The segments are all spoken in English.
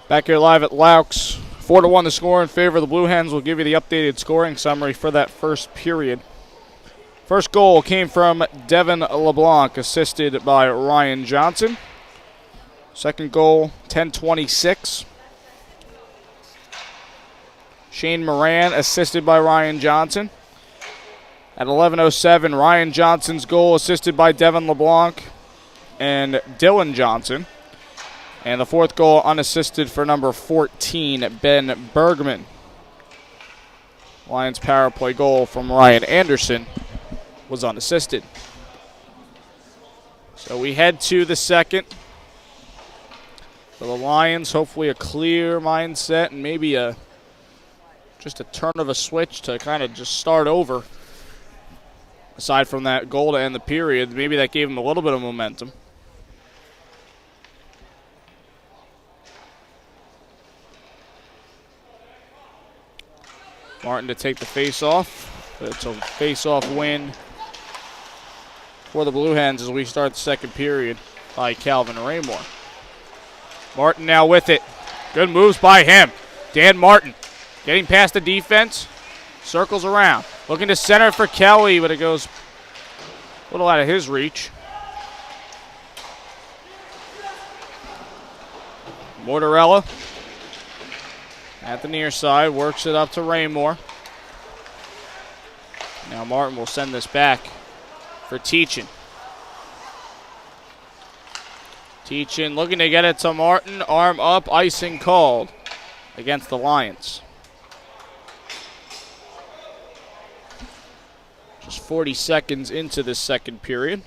Back here live at Laux. 4-1 the score in favor of the Blue Hens. We'll give you the updated scoring summary for that first period. First goal came from Devin LeBlanc, assisted by Ryan Johnson. Second goal, 10:26. Shane Moran, assisted by Ryan Johnson. At 11:07, Ryan Johnson's goal, assisted by Devin LeBlanc and Dylan Johnson. And the fourth goal, unassisted for number 14, Ben Bergman. Lions power play goal from Ryan Anderson was unassisted. So we head to the second. For the Lions, hopefully a clear mindset and maybe just a turn of a switch to kind of just start over. Aside from that goal to end the period, maybe that gave them a little bit of momentum. Martin to take the face-off. It's a face-off win for the Blue Hens as we start the second period by Calvin Raymore. Martin now with it. Good moves by him. Dan Martin getting past the defense. Circles around. Looking to center for Kelly, but it goes a little out of his reach. Mortarella at the near side, works it up to Raymore. Now Martin will send this back for Teachin. Teachin looking to get it to Martin. Arm up, icing called against the Lions. Just 40 seconds into this second period.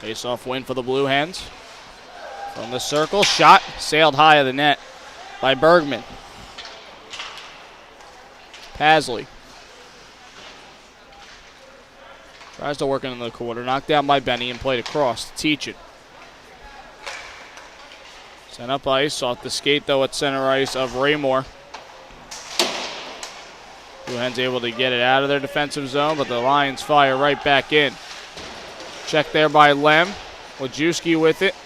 Face-off win for the Blue Hens. From the circle, shot sailed high of the net by Bergman. Pasley tries to work into the corner, knocked down by Benny and played across to Teachin. Sent up ice, off the skate though at center ice of Raymore. Blue Hens able to get it out of their defensive zone, but the Lions fire right back in. Check there by Lem. Wojcicki with it.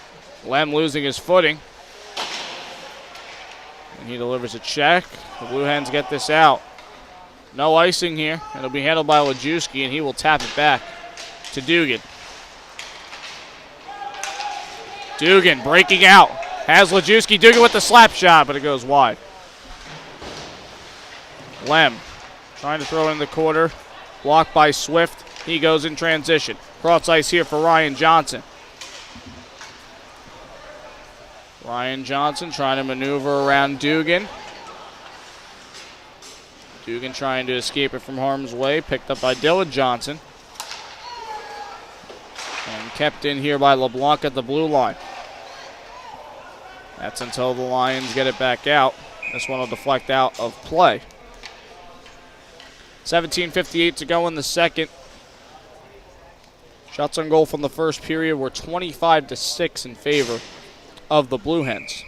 Lem losing his footing. And he delivers a check. The Blue Hens get this out. No icing here. It'll be handled by Wojcicki, and he will tap it back to Dugan. Dugan breaking out. Has Wojcicki. Dugan with the slap shot, but it goes wide. Lem trying to throw in the quarter. Blocked by Swift. He goes in transition. Cross ice here for Ryan Johnson. Ryan Johnson trying to maneuver around Dugan. Dugan trying to escape it from harm's way. Picked up by Dylan Johnson. And kept in here by LeBlanc at the blue line. That's until the Lions get it back out. This one will deflect out of play. 17:58 to go in the second. Shots on goal from the first period were 25-6 in favor of the Blue Hens.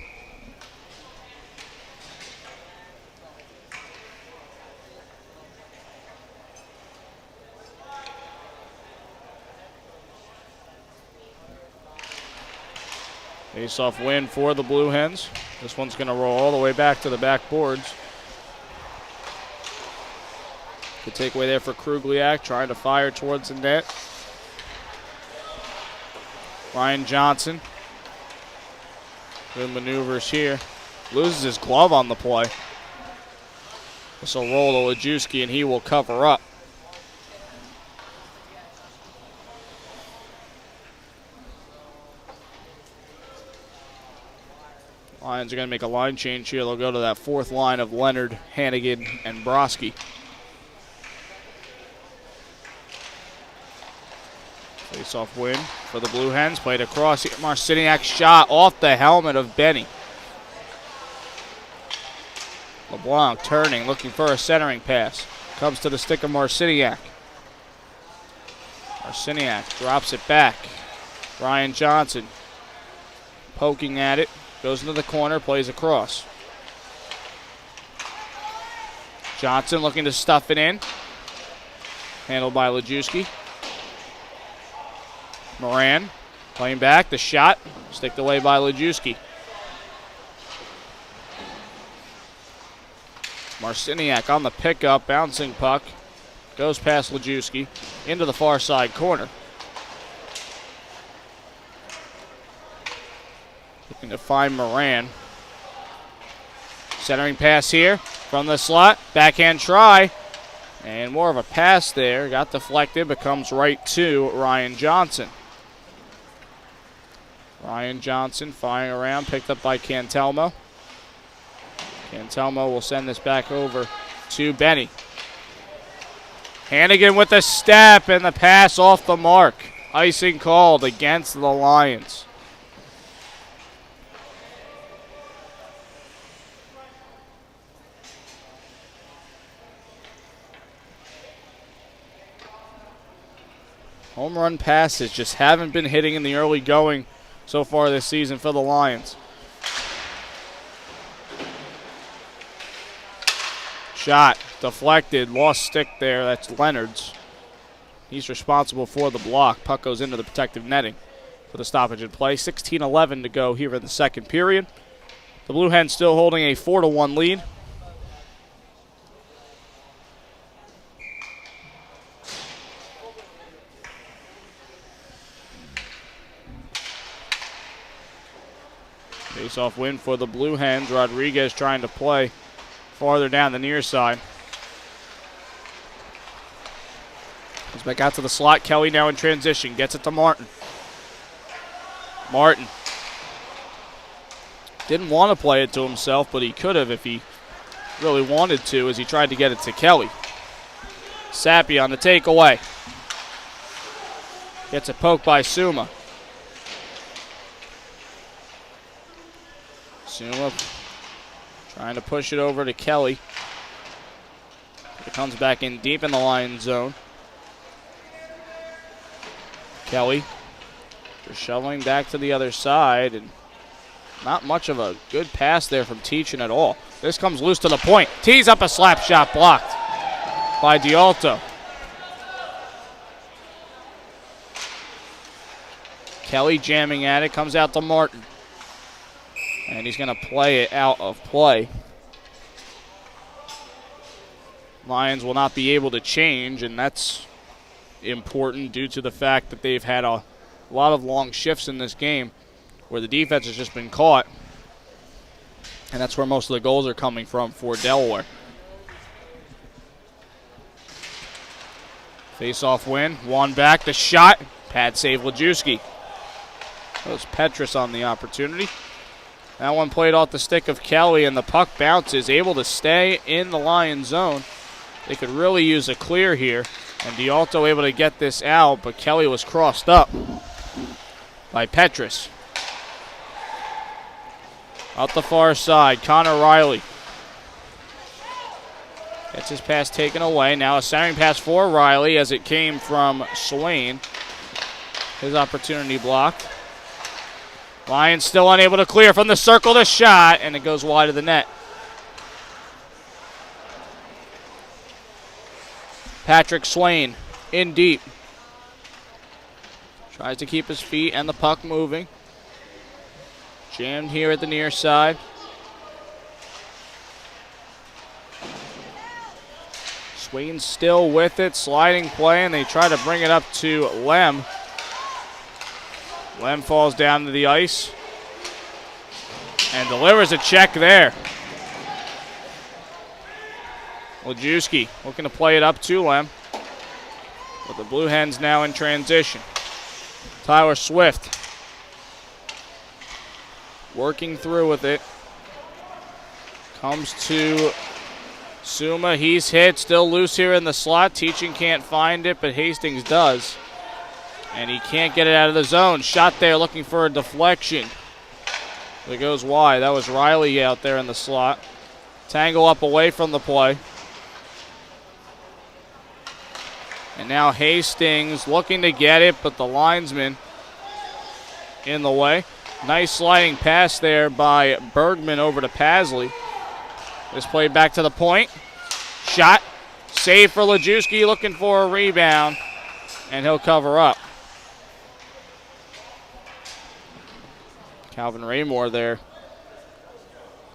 Face-off win for the Blue Hens. This one's going to roll all the way back to the backboards. The takeaway there for Krugliak, trying to fire towards the net. Ryan Johnson. Good maneuvers here. Loses his glove on the play. This will roll to Wojcicki, and he will cover up. Lions are going to make a line change here. They'll go to that fourth line of Leonard, Hannigan, and Broski. Face-off win for the Blue Hens. Played across. Marciniak's shot off the helmet of Benny. LeBlanc turning, looking for a centering pass. Comes to the stick of Marciniak. Marciniak drops it back. Ryan Johnson poking at it. Goes into the corner, plays across. Johnson looking to stuff it in. Handled by Lajewski. Moran playing back. The shot. Sticked away by Lajewski. Marciniak on the pickup. Bouncing puck. Goes past Lajewski. Into the far side corner. Looking to find Moran. Centering pass here from the slot. Backhand try. And more of a pass there. Got deflected, but comes right to Ryan Johnson. Ryan Johnson firing around, picked up by Cantelmo. Cantelmo will send this back over to Benny. Hannigan with a step, and the pass off the mark. Icing called against the Lions. Home run passes just haven't been hitting in the early going so far this season for the Lions. Shot deflected, lost stick there. That's Leonard's. He's responsible for the block. Puck goes into the protective netting for the stoppage in play. 16-11 to go here in the second period. The Blue Hens still holding a 4-1 lead. Face-off win for the Blue Hens. Rodriguez trying to play farther down the near side. Comes back out to the slot. Kelly now in transition. Gets it to Martin. Martin didn't want to play it to himself, but he could have if he really wanted to, as he tried to get it to Kelly. Sappy on the takeaway. Gets a poke by Suma. Suma trying to push it over to Kelly. It comes back in deep in the Lions zone. Kelly just shoveling back to the other side, and not much of a good pass there from Teachin at all. This comes loose to the point. Tees up a slap shot blocked by D'Alto. Kelly jamming at it, comes out to Martin. And he's going to play it out of play. Lions will not be able to change, and that's important due to the fact that they've had a lot of long shifts in this game where the defense has just been caught. And that's where most of the goals are coming from for Delaware. Face-off win. One back. The shot. Pad save Lajewski. That was Petrus on the opportunity. That one played off the stick of Kelly, and the puck bounces, able to stay in the Lions zone. They could really use a clear here, and D'Alto able to get this out, but Kelly was crossed up by Petrus. Out the far side, Connor Riley gets his pass taken away. Now a centering pass for Riley as it came from Swain. His opportunity blocked. Lions still unable to clear from the circle. The shot, and it goes wide of the net. Patrick Swain in deep. Tries to keep his feet and the puck moving. Jammed here at the near side. Swain still with it. Sliding play, and they try to bring it up to Lem. Lem falls down to the ice and delivers a check there. Lajewski looking to play it up to Lem. But the Blue Hens now in transition. Tyler Swift working through with it. Comes to Suma. He's hit. Still loose here in the slot. Teachin can't find it, but Hastings does. And he can't get it out of the zone. Shot there looking for a deflection. It goes wide. That was Riley out there in the slot. Tangle up away from the play. And now Hastings looking to get it, but the linesman in the way. Nice sliding pass there by Bergman over to Pasley. This played back to the point. shot. Save for Lejewski, looking for a rebound, and he'll cover up. Calvin Raymore there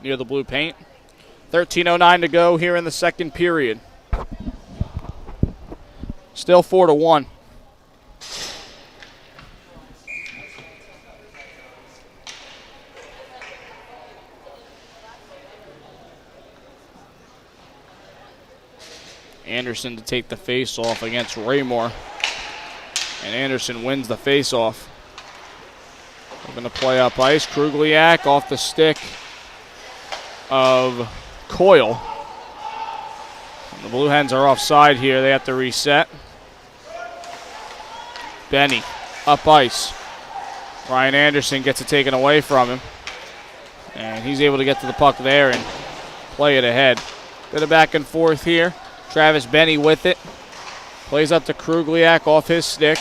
near the blue paint. 13:09 to go here in the second period. Still 4-1. Anderson to take the face-off against Raymore. And Anderson wins the face-off. We're going to play up ice. Krugliak off the stick of Coyle. And the Blue Hens are offside here. They have to reset. Benny up ice. Ryan Anderson gets it taken away from him. And he's able to get to the puck there and play it ahead. Bit of back and forth here. Travis Benny with it. Plays up to Krugliak off his stick.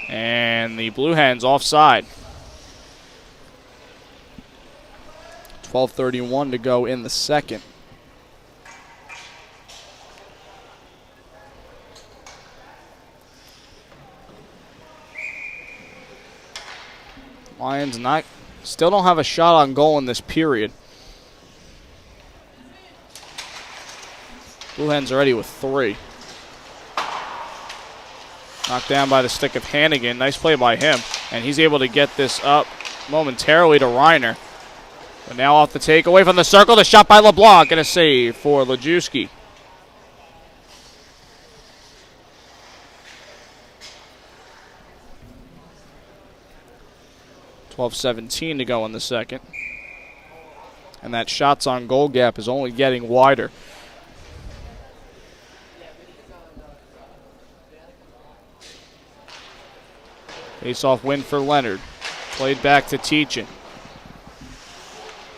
And the Blue Hens offside. 12:31 to go in the second. Lions still don't have a shot on goal in this period. Blue Hens already with 3. Knocked down by the stick of Hannigan. Nice play by him. And he's able to get this up momentarily to Reiner. But now off the take, away from the circle. The shot by LeBlanc and a save for Lejewski. .12:17 to go in the second. And that shots on goal gap is only getting wider. Face-off win for Leonard. Played back to Teachin.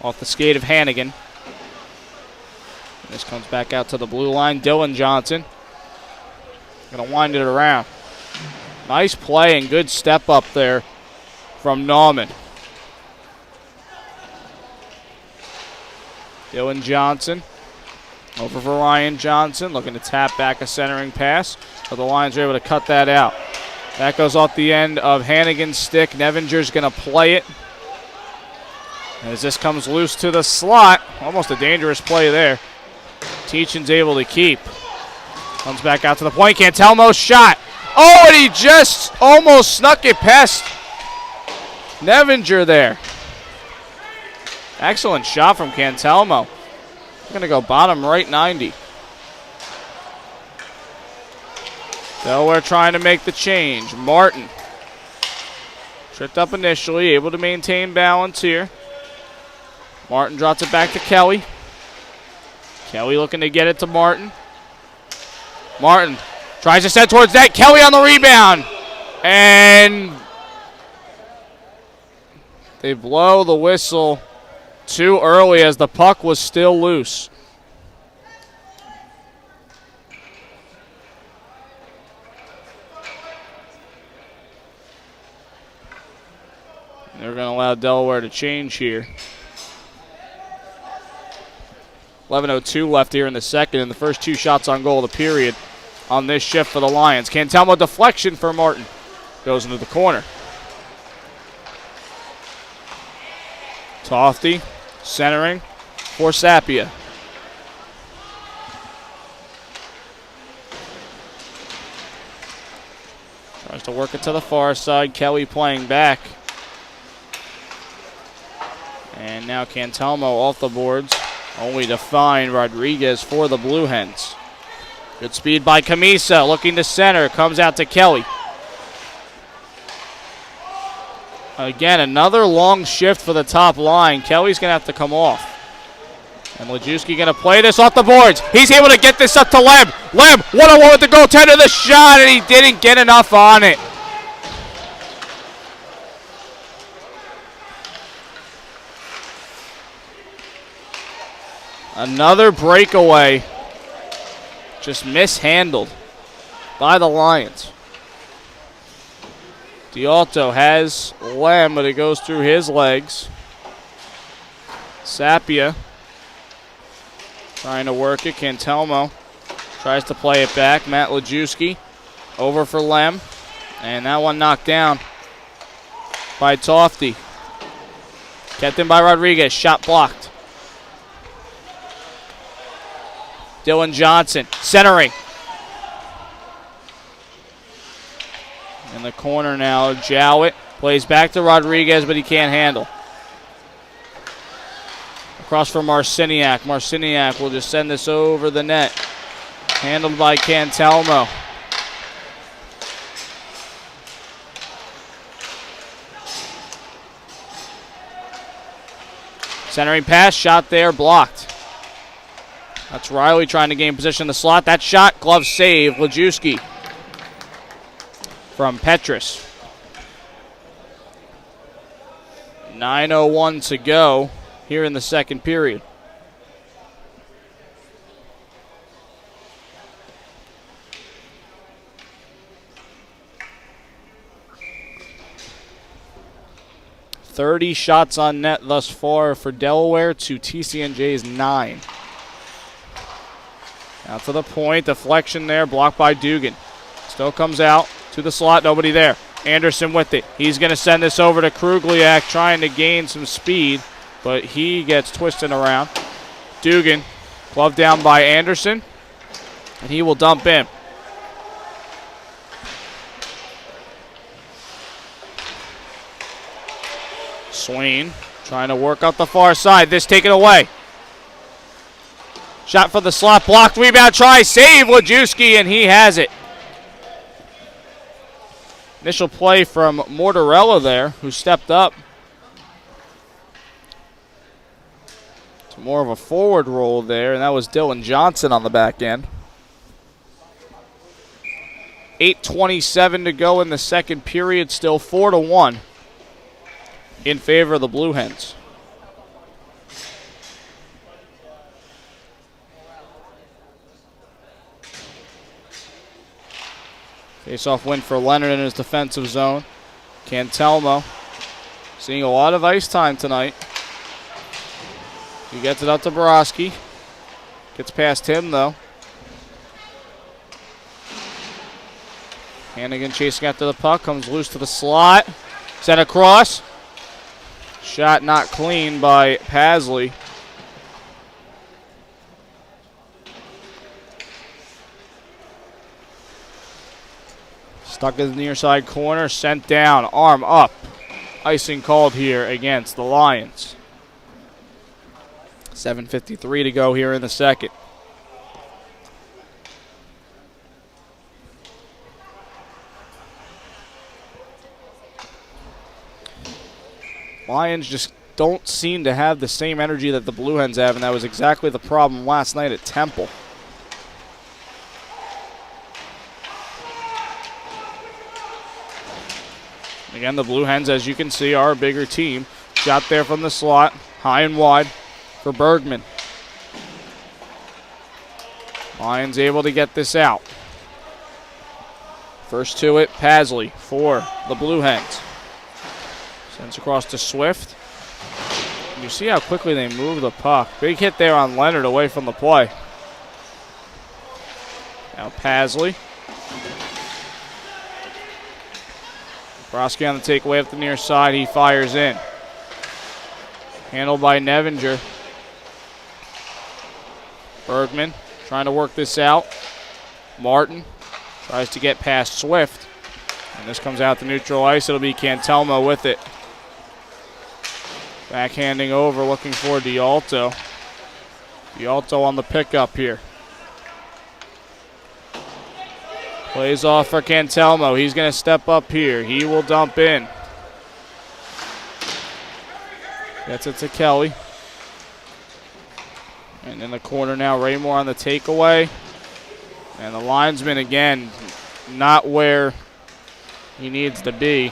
Off the skate of Hannigan. This comes back out to the blue line. Dylan Johnson. Going to wind it around. Nice play and good step up there from Nauman. Dylan Johnson. Over for Ryan Johnson. Looking to tap back a centering pass. But the Lions are able to cut that out. That goes off the end of Hannigan's stick. Nevinger's going to play it. As this comes loose to the slot. Almost a dangerous play there. Teachin's able to keep. Comes back out to the point. Cantelmo's shot. Oh, and he just almost snuck it past Nevinger there. Excellent shot from Cantelmo. Going to go bottom right 90. Delaware trying to make the change. Martin. Tripped up initially, able to maintain balance here. Martin drops it back to Kelly. Kelly looking to get it to Martin. Martin tries to set towards that. Kelly on the rebound. And they blow the whistle too early as the puck was still loose. They're going to allow Delaware to change here. 11:02 left here in the second, and the first 2 shots on goal of the period on this shift for the Lions. Cantelmo deflection for Martin. Goes into the corner. Tofty centering for Sapia. Tries to work it to the far side. Kelly playing back. And now Cantelmo off the boards, only to find Rodriguez for the Blue Hens. Good speed by Camisa, looking to center, comes out to Kelly. Again, another long shift for the top line. Kelly's going to have to come off. And Lejewski going to play this off the boards. He's able to get this up to Lem. Lem, one-on-one with the goaltender, the shot, and he didn't get enough on it. Another breakaway, just mishandled by the Lions. D'Alto has Lem, but it goes through his legs. Sapia trying to work it. Cantelmo tries to play it back. Matt Lajewski over for Lem. And that one knocked down by Tofty. Kept in by Rodriguez. Shot blocked. Dylan Johnson centering. In the corner now, Jowett plays back to Rodriguez, but he can't handle. Across from Marciniak. Marciniak will just send this over the net. Handled by Cantelmo. Centering pass, shot there, blocked. That's Riley trying to gain position in the slot. That shot, glove save, Lajewski from Petrus. 9:01 to go here in the second period. .30 shots on net thus far for Delaware to TCNJ's 9. Now to the point, deflection there, blocked by Dugan. Still comes out to the slot, nobody there. Anderson with it. He's going to send this over to Krugliak, trying to gain some speed, but he gets twisted around. Dugan, glove down by Anderson, and he will dump in. Swain trying to work up the far side. This taken away. Shot for the slot, blocked, rebound try, save Lajewski, and he has it. Initial play from Mortarella there, who stepped up. It's more of a forward roll there, and that was Dylan Johnson on the back end. 8:27 to go in the second period, still 4-1 in favor of the Blue Hens. Face-off win for Leonard in his defensive zone. Cantelmo seeing a lot of ice time tonight. He gets it out to Borowski. Gets past him, though. Hannigan chasing after the puck. Comes loose to the slot. Sent across. Shot not clean by Pasley. Stuck in the near side corner, sent down, arm up. Icing called here against the Lions. 7:53 to go here in the second. Lions just don't seem to have the same energy that the Blue Hens have, and that was exactly the problem last night at Temple. Again, the Blue Hens, as you can see, are a bigger team. Shot there from the slot, high and wide for Bergman. Lions able to get this out. First to it, Pasley for the Blue Hens. Sends across to Swift. You see how quickly they move the puck. Big hit there on Leonard away from the play. Now Pasley. Broski on the takeaway up the near side. He fires in. Handled by Nevinger. Bergman trying to work this out. Martin tries to get past Swift. And this comes out to neutral ice. It'll be Cantelmo with it. Backhanding over, looking for D'Alto. D'Alto on the pickup here. Plays off for Cantelmo. He's going to step up here. He will dump in. Gets it to Kelly. And in the corner now, Raymore on the takeaway. And the linesman, again, not where he needs to be.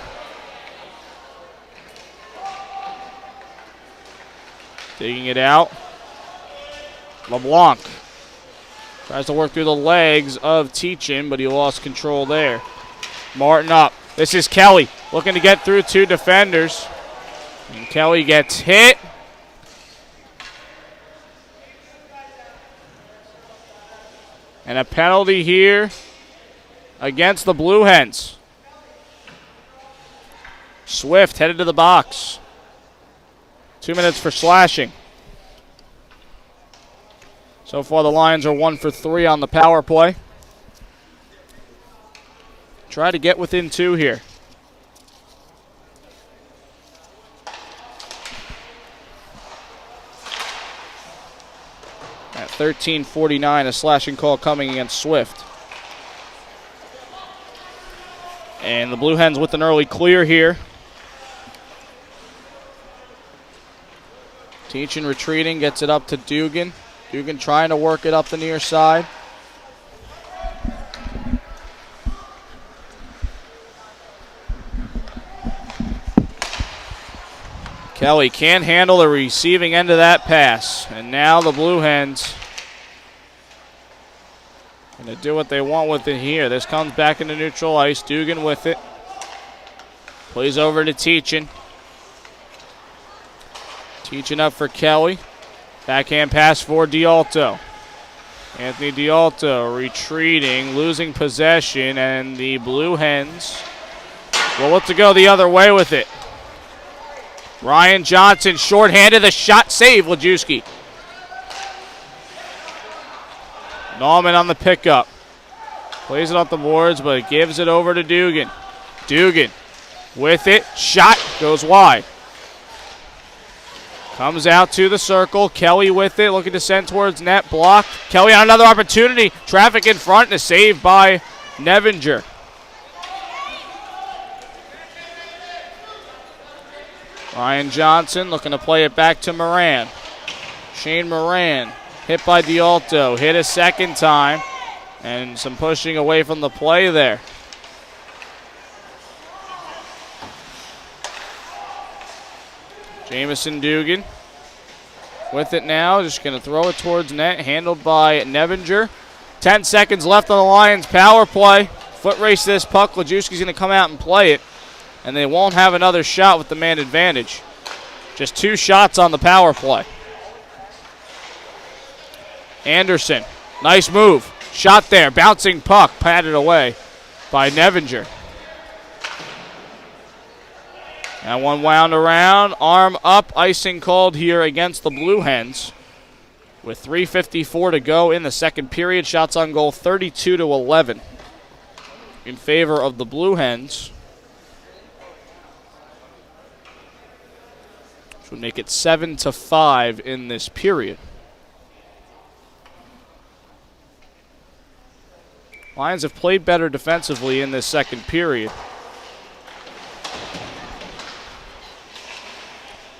Digging it out. LeBlanc tries to work through the legs of Teachin, but he lost control there. Martin up. This is Kelly looking to get through two defenders. And Kelly gets hit. And a penalty here against the Blue Hens. Swift headed to the box. 2 minutes for slashing. So far the Lions are 1 for 3 on the power play. Try to get within 2 here. At 13:49, a slashing call coming against Swift. And the Blue Hens with an early clear here. Teachin retreating, gets it up to Dugan. Dugan trying to work it up the near side. Kelly can't handle the receiving end of that pass. And now the Blue Hens going to do what they want with it here. This comes back into neutral ice. Dugan with it. Plays over to Teachin. Teachin up for Kelly. Backhand pass for D'Alto. Anthony D'Alto retreating, losing possession, and the Blue Hens will look to go the other way with it. Ryan Johnson shorthanded, the shot save, Lajewski. Nauman on the pickup. Plays it off the boards, but gives it over to Dugan. Dugan with it, shot, goes wide. Comes out to the circle, Kelly with it, looking to send towards net, blocked. Kelly on another opportunity, traffic in front, and a save by Nevinger. Ryan Johnson looking to play it back to Moran. Shane Moran hit by D'Alto, hit a second time, and some pushing away from the play there. Jamison Dugan with it now, just going to throw it towards net, handled by Nevinger. 10 seconds left on the Lions power play. Foot race this puck, Lajewski's going to come out and play it, and they won't have another shot with the man advantage. Just 2 shots on the power play. Anderson, nice move. Shot there, bouncing puck, patted away by Nevinger. That one wound around, arm up, icing called here against the Blue Hens. With 3:54 to go in the second period, shots on goal 32-11 in favor of the Blue Hens. Which would make it 7-5 in this period. Lions have played better defensively in this second period.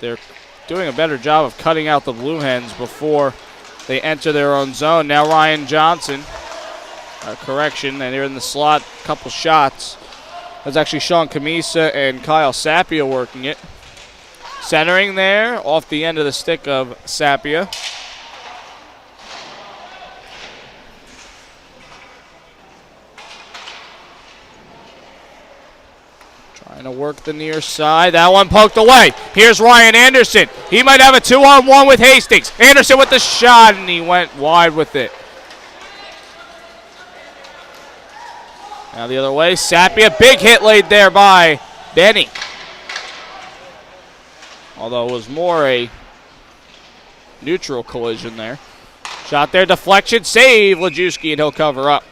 They're doing a better job of cutting out the Blue Hens before they enter their own zone. Now Ryan Johnson, correction, and they're in the slot, couple shots. That's actually Sean Camisa and Kyle Sapia working it. Centering there, off the end of the stick of Sapia. Trying to work the near side. That one poked away. Here's Ryan Anderson. He might have a 2-on-1 with Hastings. Anderson with the shot, and he went wide with it. Now the other way, Sapia. Big hit laid there by Benny. Although it was more a neutral collision there. Shot there, deflection, save, Lajewski, and he'll cover up.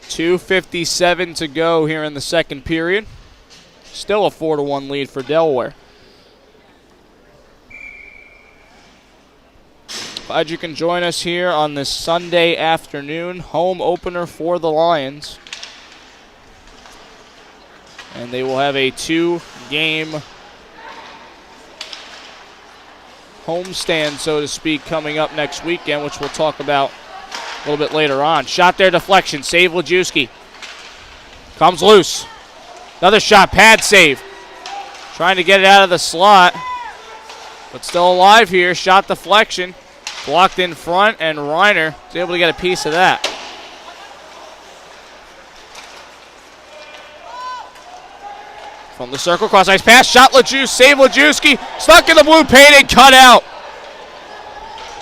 .257 to go here in the second period. Still a 4-1 lead for Delaware. Glad you can join us here on this Sunday afternoon home opener for the Lions. And they will have a 2-game homestand, so to speak, coming up next weekend, which we'll talk about a little bit later on. Shot there, deflection, save Lajewski. Comes loose. Another shot, pad save. Trying to get it out of the slot, but still alive here. Shot deflection, blocked in front, and Reiner is able to get a piece of that. From the circle, cross ice pass, shot Lajewski, save Lajewski, stuck in the blue paint and cut out.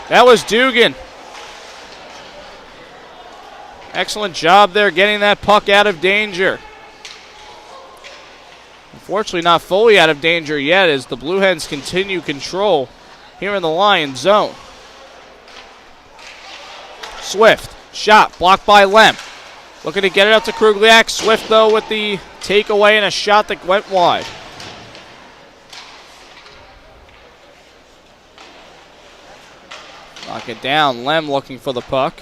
That was Dugan. Excellent job there getting that puck out of danger. Unfortunately, not fully out of danger yet as the Blue Hens continue control here in the Lions zone. Swift, shot, blocked by Lem. Looking to get it up to Krugliak. Swift, though, with the takeaway and a shot that went wide. Knock it down. Lem looking for the puck.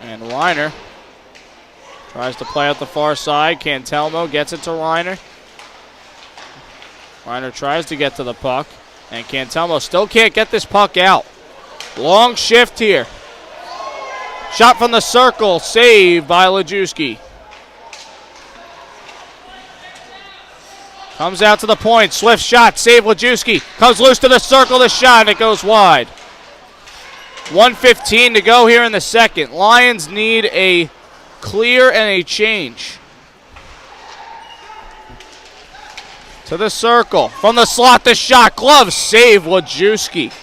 And Reiner tries to play out the far side. Cantelmo gets it to Reiner. Reiner tries to get to the puck. And Cantelmo still can't get this puck out. Long shift here. Shot from the circle. Saved by Lajewski. Comes out to the point. Swift shot. Save Lajewski. Comes loose to the circle. The shot, and it goes wide. 1:15 to go here in the second. Lions need a clear and a change. To the circle. From the slot, the shot. Glove save Lajewski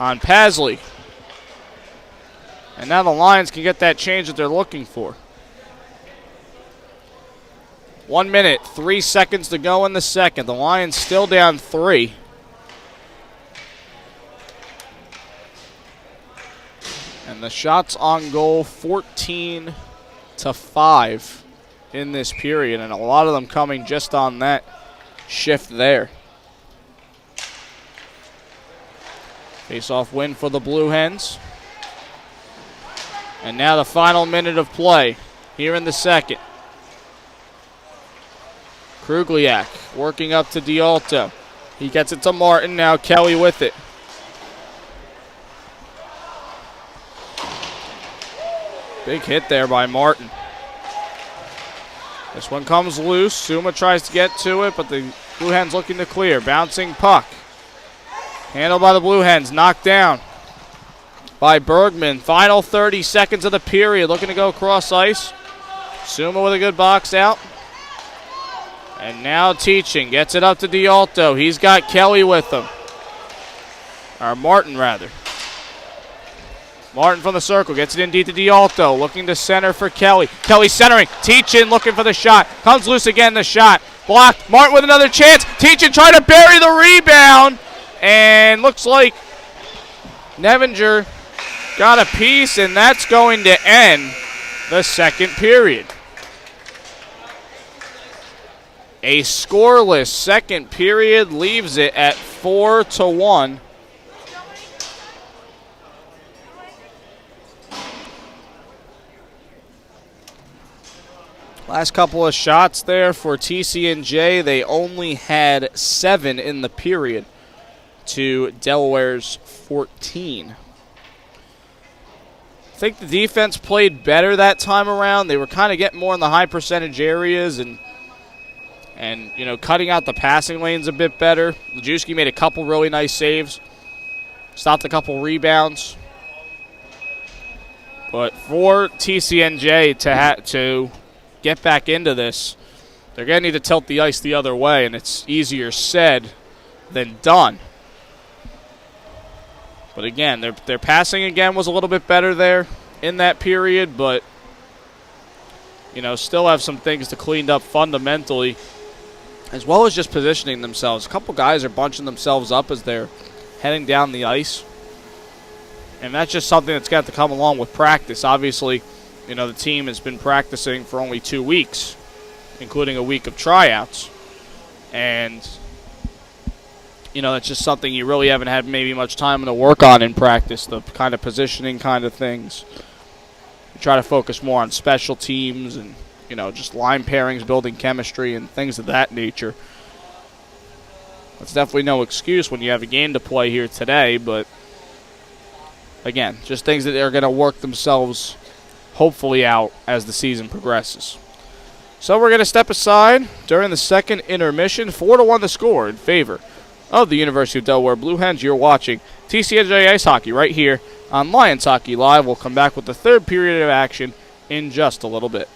on Pasley. And now the Lions can get that change that they're looking for. 1 minute, 3 seconds to go in the second. The Lions still down 3. And the shots on goal, 14-5 in this period. And a lot of them coming just on that shift there. Face-off win for the Blue Hens. And now the final minute of play here in the second. Krugliak working up to Dialto. He gets it to Martin. Now Kelly with it. Big hit there by Martin. This one comes loose. Suma tries to get to it, but the Blue Hens looking to clear. Bouncing puck. Handled by the Blue Hens. Knocked down by Bergman. Final 30 seconds of the period. Looking to go across ice. Suma with a good box out. And now Teaching gets it up to Dialto. He's got Kelly with him. Or Martin, rather. Martin from the circle. Gets it in deep to Dialto. Looking to center for Kelly. Kelly centering. Teachin looking for the shot. Comes loose again, the shot. Blocked. Martin with another chance. Teachin trying to bury the rebound. And looks like Nevinger got a piece, and that's going to end the second period. A scoreless second period leaves it at 4-1. Last couple of shots there for TCNJ. They only had 7 in the period to Delaware's 14. I think the defense played better that time around. They were kind of getting more in the high percentage areas and you know, cutting out the passing lanes a bit better. Lajewski made a couple really nice saves. Stopped a couple rebounds. But for TCNJ to get back into this, they're going to need to tilt the ice the other way, and it's easier said than done. But again, their passing again was a little bit better there in that period, but you know, still have some things to clean up fundamentally, as well as just positioning themselves. A couple guys are bunching themselves up as they're heading down the ice, and that's just something that's got to come along with practice. Obviously, you know, the team has been practicing for only 2 weeks, including a week of tryouts, and you know, that's just something you really haven't had maybe much time to work on in practice, the kind of positioning kind of things. You try to focus more on special teams and, you know, just line pairings, building chemistry, and things of that nature. That's definitely no excuse when you have a game to play here today, but again, just things that are going to work themselves hopefully out as the season progresses. So we're going to step aside during the second intermission. 4-1 the score in favor of the University of Delaware Blue Hens. You're watching TCNJ Ice Hockey right here on Lions Hockey Live. We'll come back with the third period of action in just a little bit.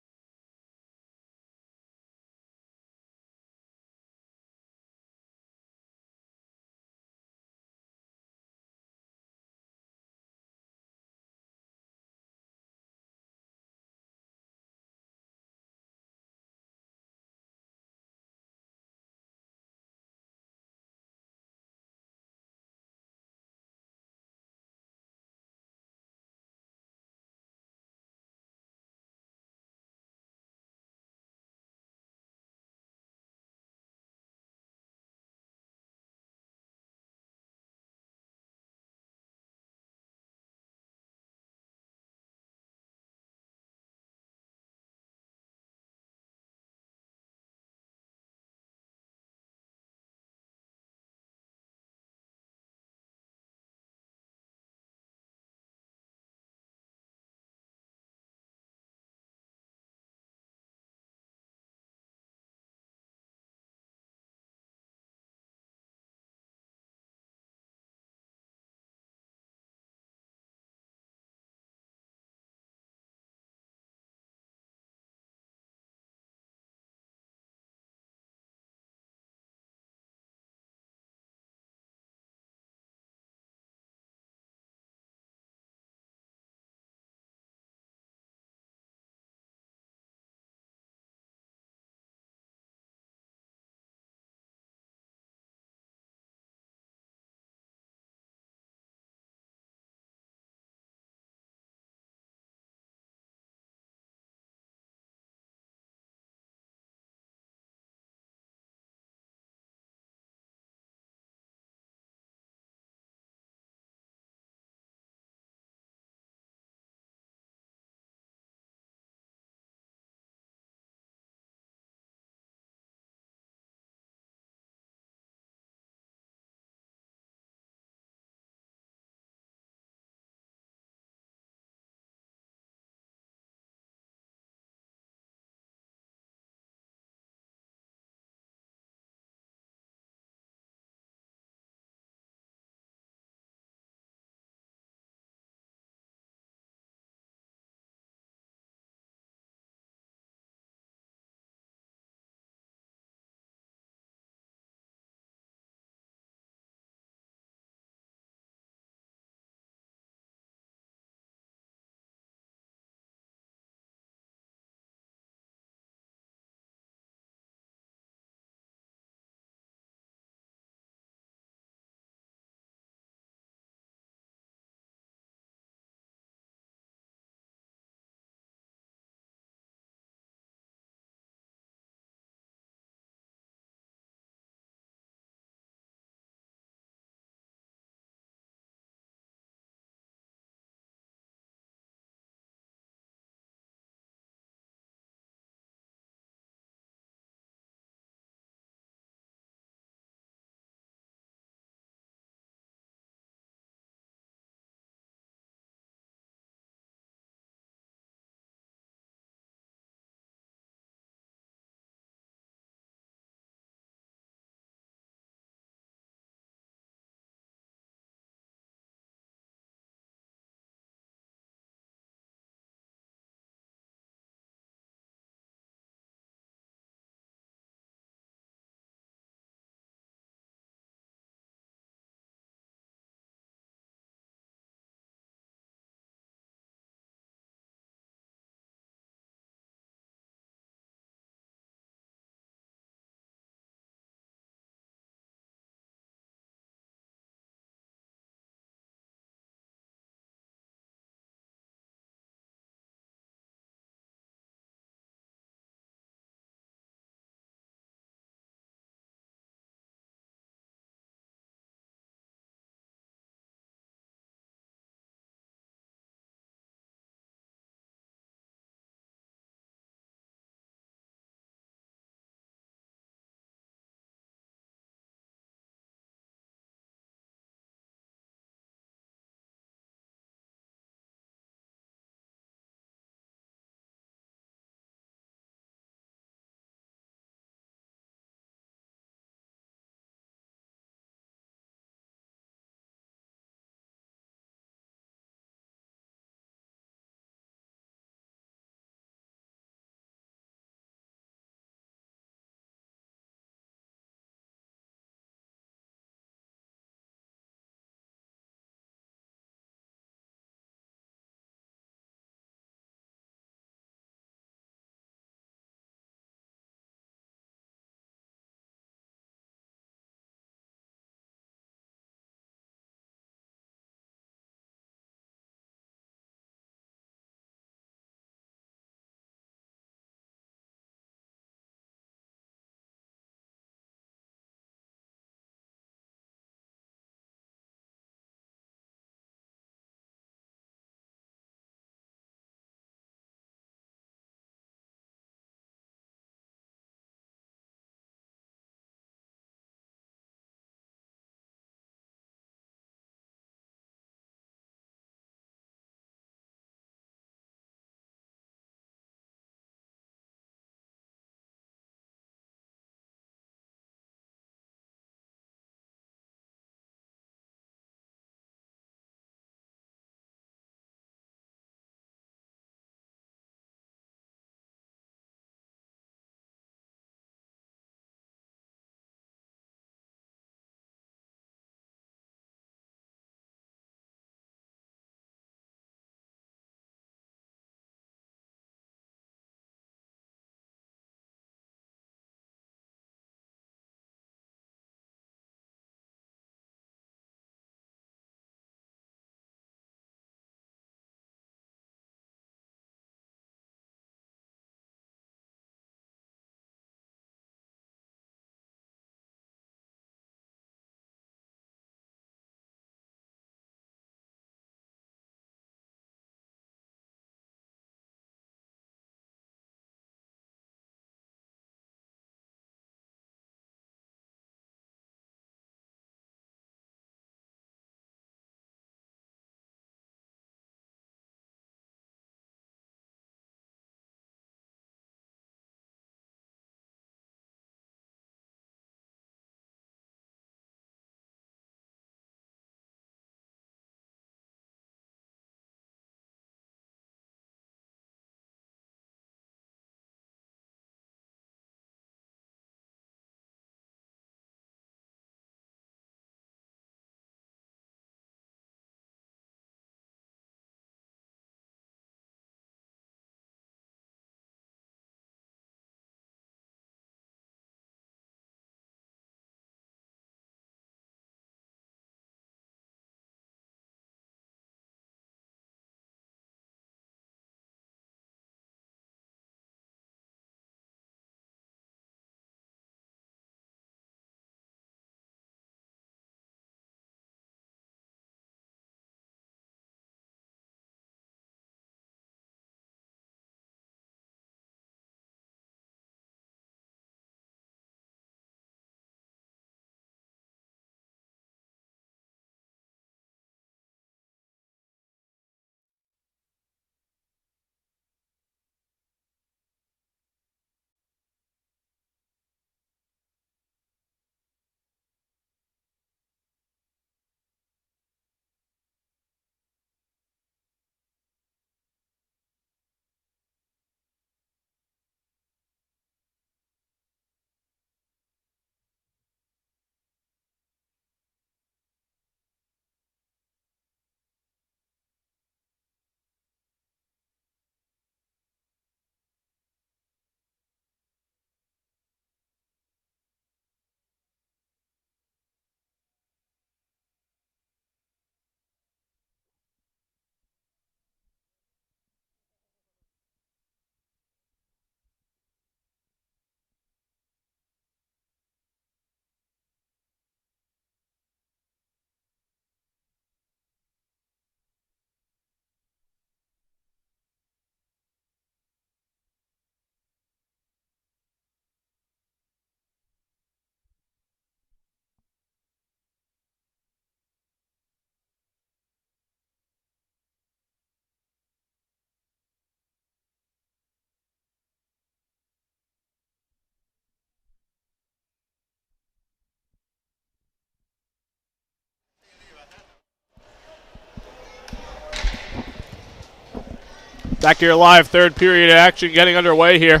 Back here live, third period action getting underway here.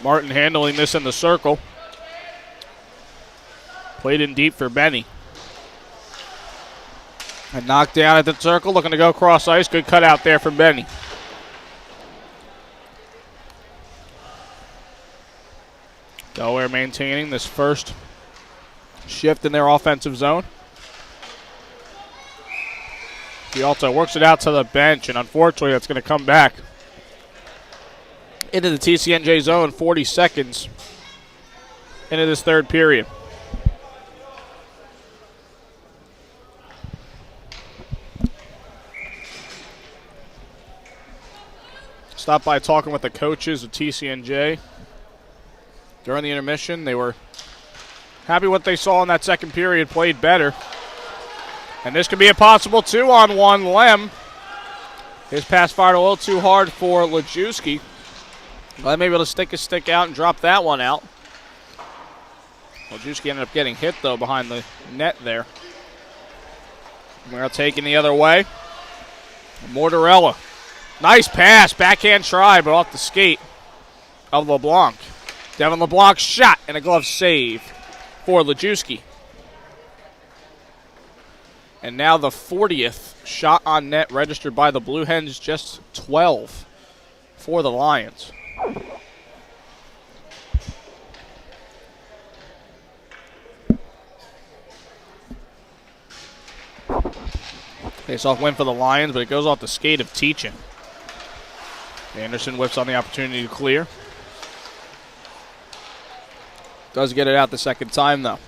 Martin handling this in the circle. Played in deep for Benny. And knocked down at the circle, looking to go cross ice. Good cut out there from Benny. Delaware maintaining this first shift in their offensive zone. He also works it out to the bench, and unfortunately that's going to come back into the TCNJ zone 40 seconds into this third period. Stopped by talking with the coaches of TCNJ during the intermission. They were happy what they saw in that second period, played better. And this could be a possible 2-on-1. Lem. His pass fired a little too hard for Lejewski. Lem able to stick his stick out and drop that one out. Lejewski ended up getting hit, though, behind the net there. We're taking the other way. Mortarella. Nice pass, backhand try, but off the skate of LeBlanc. Devin LeBlanc's shot and a glove save for Lejewski. And now the 40th shot on net registered by the Blue Hens, just 12 for the Lions. Face-off win for the Lions, but it goes off the skate of Teachin. Anderson whips on the opportunity to clear. Does get it out the second time, though.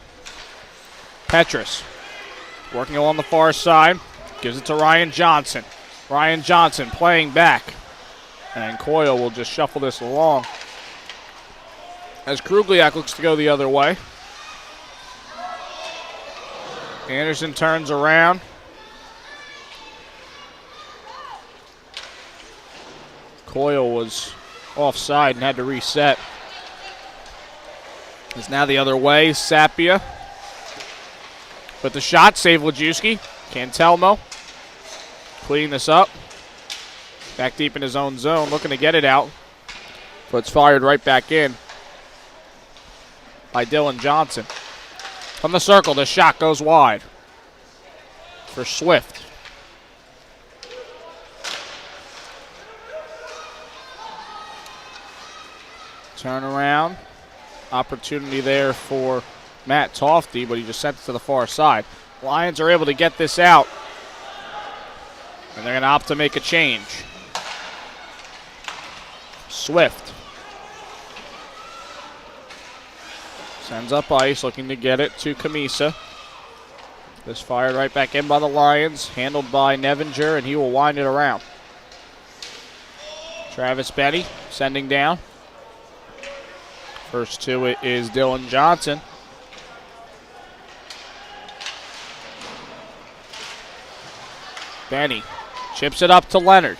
Petrus working along the far side. Gives it to Ryan Johnson. Ryan Johnson playing back. And Coyle will just shuffle this along as Krugliak looks to go the other way. Anderson turns around. Coyle was offside and had to reset. It's now the other way. Sapia. But the shot, save Lejewski. Cantelmo cleaning this up. Back deep in his own zone, looking to get it out. But it's fired right back in by Dylan Johnson. From the circle, the shot goes wide for Swift. Turn around. Opportunity there for Matt Tofty, but he just sent it to the far side. Lions are able to get this out, and they're going to opt to make a change. Swift sends up ice, looking to get it to Camisa. This fired right back in by the Lions, handled by Nevinger, and he will wind it around. Travis Benny sending down. First to it is Dylan Johnson. Benny chips it up to Leonard.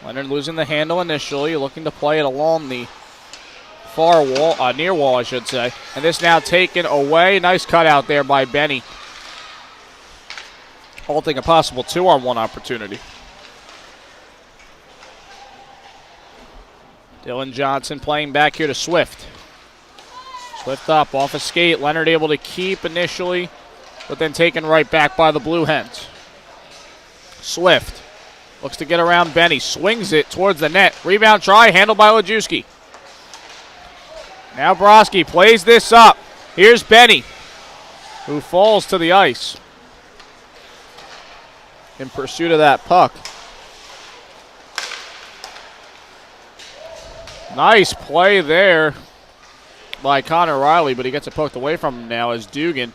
Leonard losing the handle initially, looking to play it along the far wall, near wall, I should say. And this now taken away. Nice cut out there by Benny. Halting a possible 2-on-1 opportunity. Dylan Johnson playing back here to Swift. Swift up off a skate. Leonard able to keep initially, but then taken right back by the Blue Hens. Swift looks to get around Benny. Swings it towards the net. Rebound try, handled by Lejewski. Now Broski plays this up. Here's Benny, who falls to the ice in pursuit of that puck. Nice play there by Connor Riley, but he gets it poked away from him now as Dugan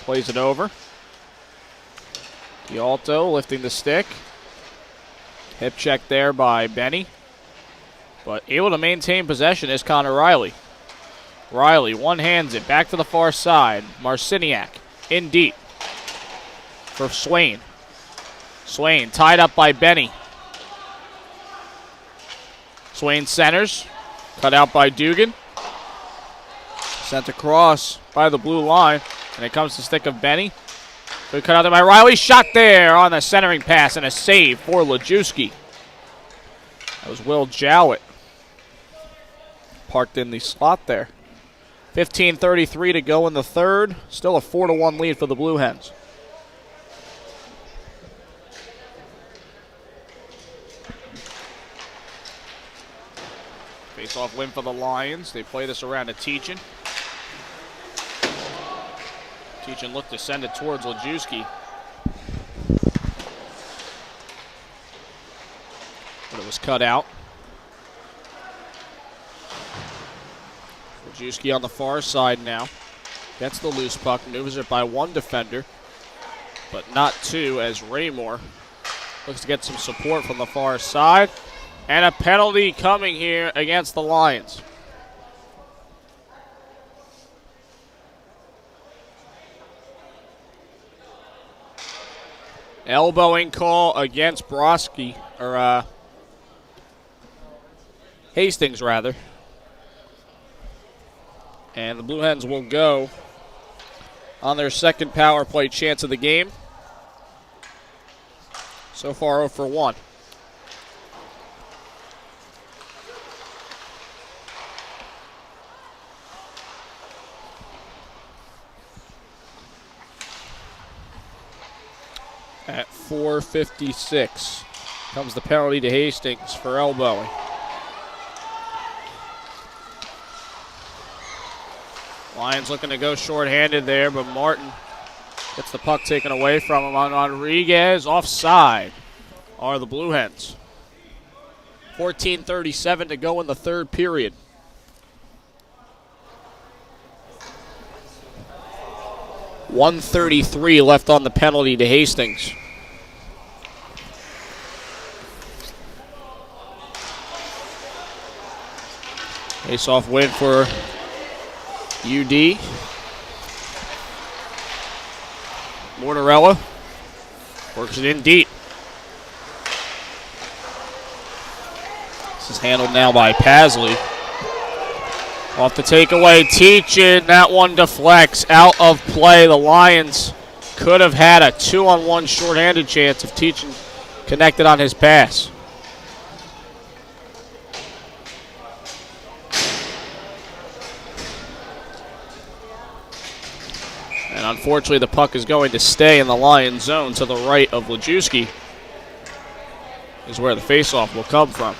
plays it over. Gialto lifting the stick. Hip check there by Benny. But able to maintain possession is Connor Riley. Riley one-hands it back to the far side. Marciniak in deep for Swain. Swain tied up by Benny. Swain centers. Cut out by Dugan. Sent across by the blue line. And it comes to stick of Benny. Good cut out there by Riley. Shot there on the centering pass and a save for Lajewski. That was Will Jowett. Parked in the slot there. 15:33 to go in the third. Still a 4-1 lead for the Blue Hens. Face-off win for the Lions. They play this around to Teachin. Teachin looked to send it towards Lajewski. But it was cut out. Lajewski on the far side now. Gets the loose puck, moves it by one defender, but not two, as Raymore looks to get some support from the far side. And a penalty coming here against the Lions. Elbowing call against Broski, or Hastings rather. And the Blue Hens will go on their second power play chance of the game. So far 0 for 1. At 4:56 comes the penalty to Hastings for elbowing. Lions looking to go shorthanded there, but Martin gets the puck taken away from him on Rodriguez. Offside are the Blue Hens. 14:37 to go in the third period. .133 left on the penalty to Hastings. Face-off win for UD. Mortarella works it in deep. This is handled now by Pasley. Off the takeaway, Teachin. That one deflects out of play. The Lions could have had a 2-on-1 shorthanded chance if Teachin connected on his pass. And unfortunately, the puck is going to stay in the Lions zone to the right of Lajewski. Is where the faceoff will come from.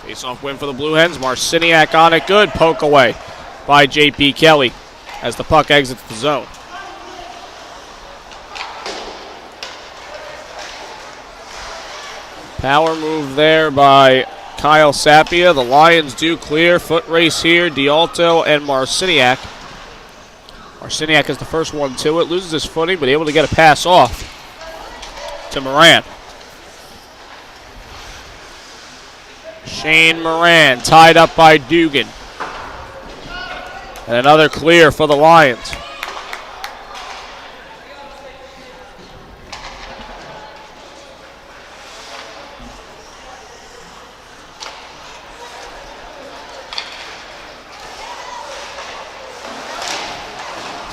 Face-off win for the Blue Hens. Marciniak on it. Good poke away by J.P. Kelly as the puck exits the zone. Power move there by Kyle Sapia. The Lions do clear. Foot race here. D'Alto and Marciniak. Marciniak is the first one to it. Loses his footing, but able to get a pass off to Moran. Shane Moran tied up by Dugan. And another clear for the Lions.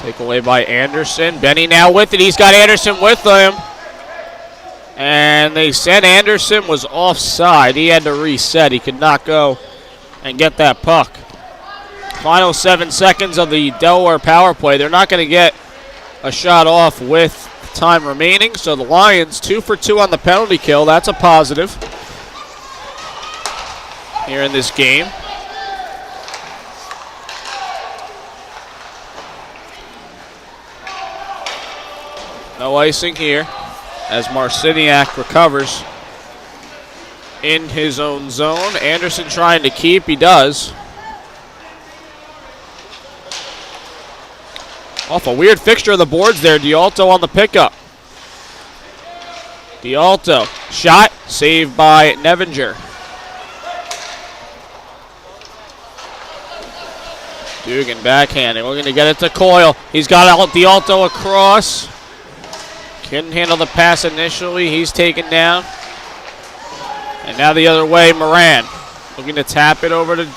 Take away by Anderson. Benny now with it. He's got Anderson with him. And they said Anderson was offside. He had to reset. He could not go and get that puck. Final 7 seconds of the Delaware power play. They're not going to get a shot off with time remaining. So the Lions 2 for 2 on the penalty kill. That's a positive here in this game. No icing here as Marciniak recovers in his own zone. Anderson trying to keep. He does. Off a weird fixture of the boards there. D'Alto on the pickup. D'Alto. Shot. Saved by Nevinger. Dugan backhanding. We're going to get it to Coyle. He's got D'Alto across. Couldn't handle the pass initially. He's taken down. And now the other way, Moran. Looking to tap it over to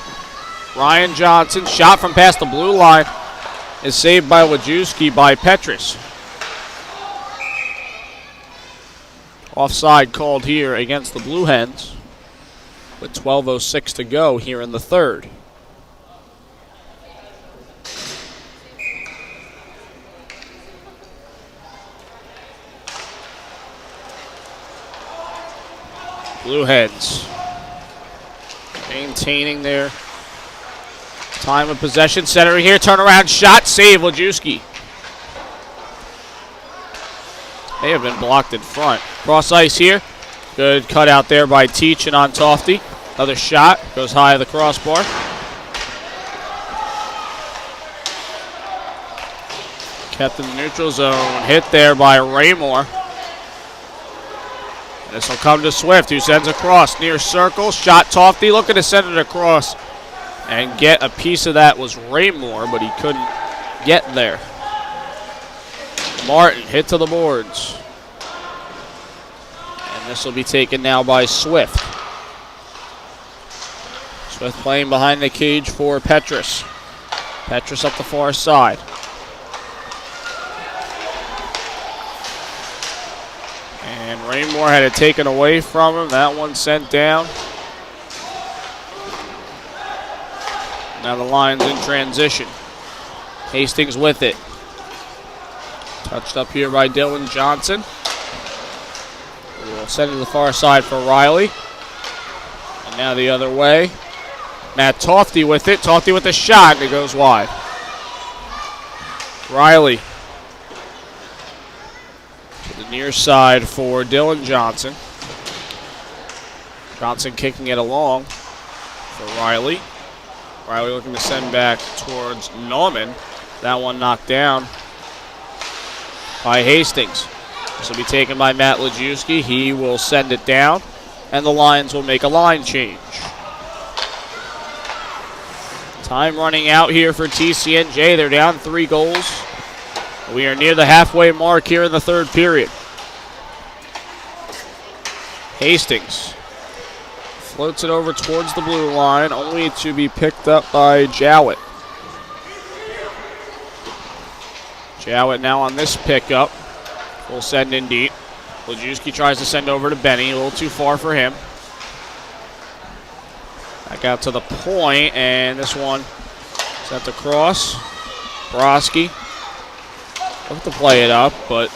Ryan Johnson. Shot from past the blue line is saved by Wojcicki by Petrus. Offside called here against the Blue Hens with 12:06 to go here in the third. Blue Hens maintaining their time of possession. Centering here, turnaround shot, save Wojcicki. They have been blocked in front. Cross ice here. Good cut out there by Teach and on Tofty. Another shot, goes high of the crossbar. Kept in the neutral zone, hit there by Raymore. This will come to Swift, who sends across near circle. Shot Tofty, looking to send it across and get a piece of that was Raymore, but he couldn't get there. Martin hit to the boards. And this will be taken now by Swift. Swift playing behind the cage for Petrus. Petrus up the far side. And Raymore had it taken away from him. That one sent down. Now the Lions in transition. Hastings with it. Touched up here by Dylan Johnson. We'll send it to the far side for Riley. And now the other way. Matt Tofty with it. Tofty with the shot, and it goes wide. Riley to the near side for Dylan Johnson. Johnson kicking it along for Riley. Riley looking to send back towards Norman. That one knocked down by Hastings. This will be taken by Matt Lajewski. He will send it down, and the Lions will make a line change. Time running out here for TCNJ. They're down 3 goals. We are near the halfway mark here in the third period. Hastings floats it over towards the blue line, only to be picked up by Jowett. Jowett now on this pickup. Will send in deep. Lajewski tries to send over to Benny. A little too far for him. Back out to the point, and this one sent across. Broski looked to play it up, but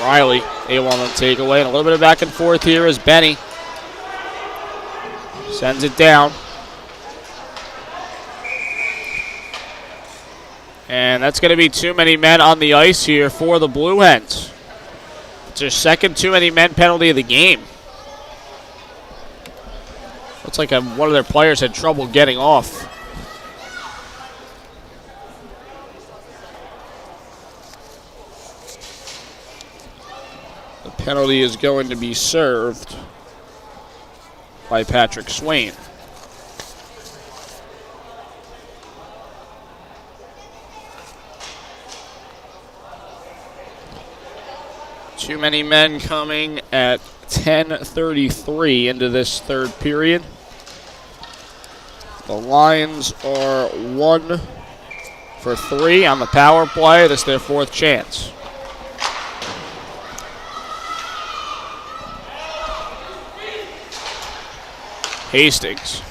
Riley able on the takeaway. And a little bit of back and forth here as Benny sends it down. And that's going to be too many men on the ice here for the Blue Hens. It's their second too many men penalty of the game. Looks like one of their players had trouble getting off. The penalty is going to be served by Patrick Swain. Too many men coming at 10:33 into this third period. The Lions are 1 for 3 on the power play. This is their 4th chance. Hastings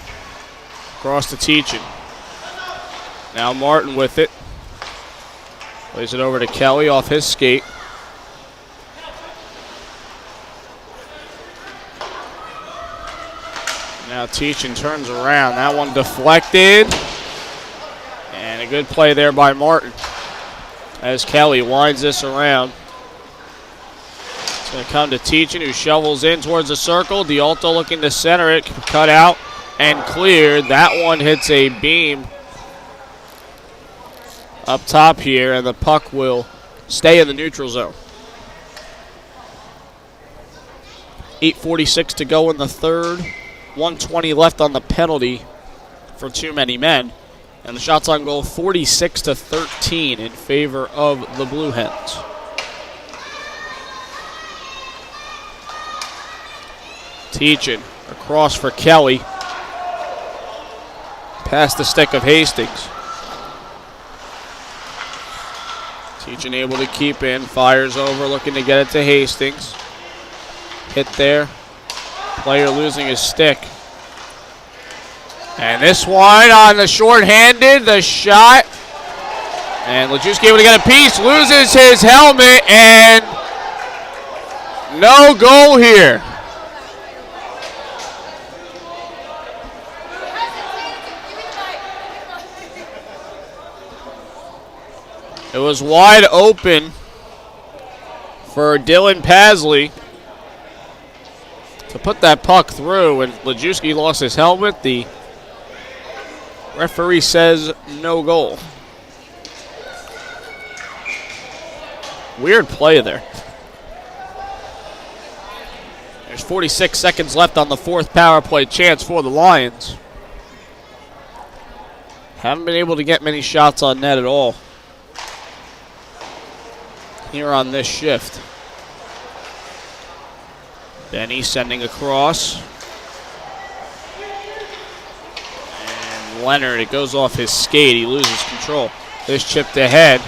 across to Teachin. Now Martin with it. Plays it over to Kelly off his skate. Now Teachin turns around. That one deflected. And a good play there by Martin as Kelly winds this around. It's going to come to Teachin, who shovels in towards the circle. Dialto looking to center it. Cut out and cleared. That one hits a beam up top here, and the puck will stay in the neutral zone. 8:46 to go in the third. 1:20 left on the penalty for too many men. And the shots on goal 46-13 in favor of the Blue Hens. Teachin across for Kelly. Past the stick of Hastings. Teachin able to keep in. Fires over, looking to get it to Hastings. Hit there. Player losing his stick. And this one on the short-handed, the shot. And Lajewski able to get a piece, loses his helmet, and no goal here. It was wide open for Dylan Pasley to put that puck through, and Lajewski lost his helmet. The referee says no goal. Weird play there. There's 46 seconds left on the fourth power play chance for the Lions. Haven't been able to get many shots on net at all here on this shift. Benny sending across. And Leonard, it goes off his skate. He loses control. This chipped ahead.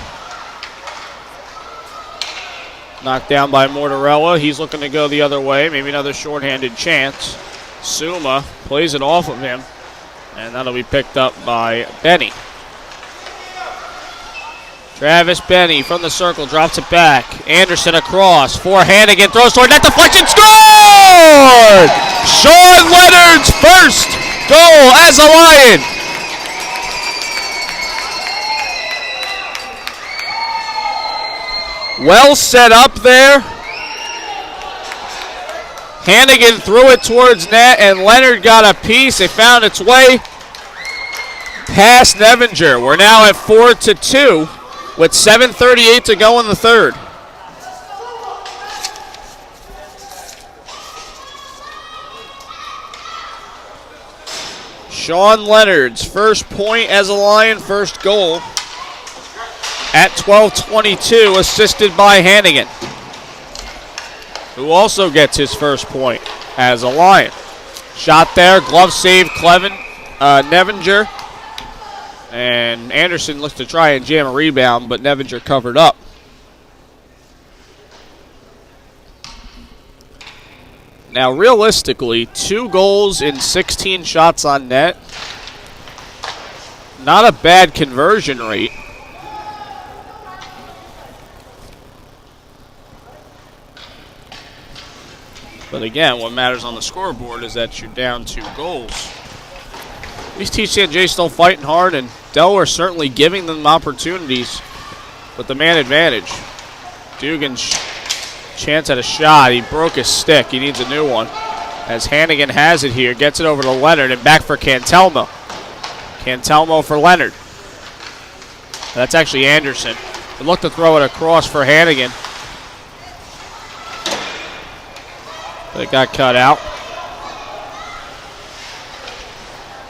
Knocked down by Mortarella. He's looking to go the other way. Maybe another shorthanded chance. Suma plays it off of him. And that'll be picked up by Benny. Travis Benny from the circle drops it back. Anderson across for Hannigan. Throws toward net deflection. Scored! Sean Leonard's first goal as a Lion. Well set up there. Hannigan threw it towards net, and Leonard got a piece. It found its way past Nevinger. We're now at 4-2 with 7:38 to go in the third. Sean Leonard's first point as a Lion, first goal. At 12:22, assisted by Hannigan, who also gets his first point as a Lion. Shot there, glove save, Nevinger. And Anderson looks to try and jam a rebound, but Nevinger covered up. Now, realistically, 2 goals in 16 shots on net. Not a bad conversion rate. But again, what matters on the scoreboard is that you're down 2 goals. These TCNJ still fighting hard, and Delaware certainly giving them opportunities with the man advantage. Dugan's chance at a shot. He broke his stick. He needs a new one. As Hannigan has it here, gets it over to Leonard and back for Cantelmo. Cantelmo for Leonard. That's actually Anderson. They look to throw it across for Hannigan. But it got cut out.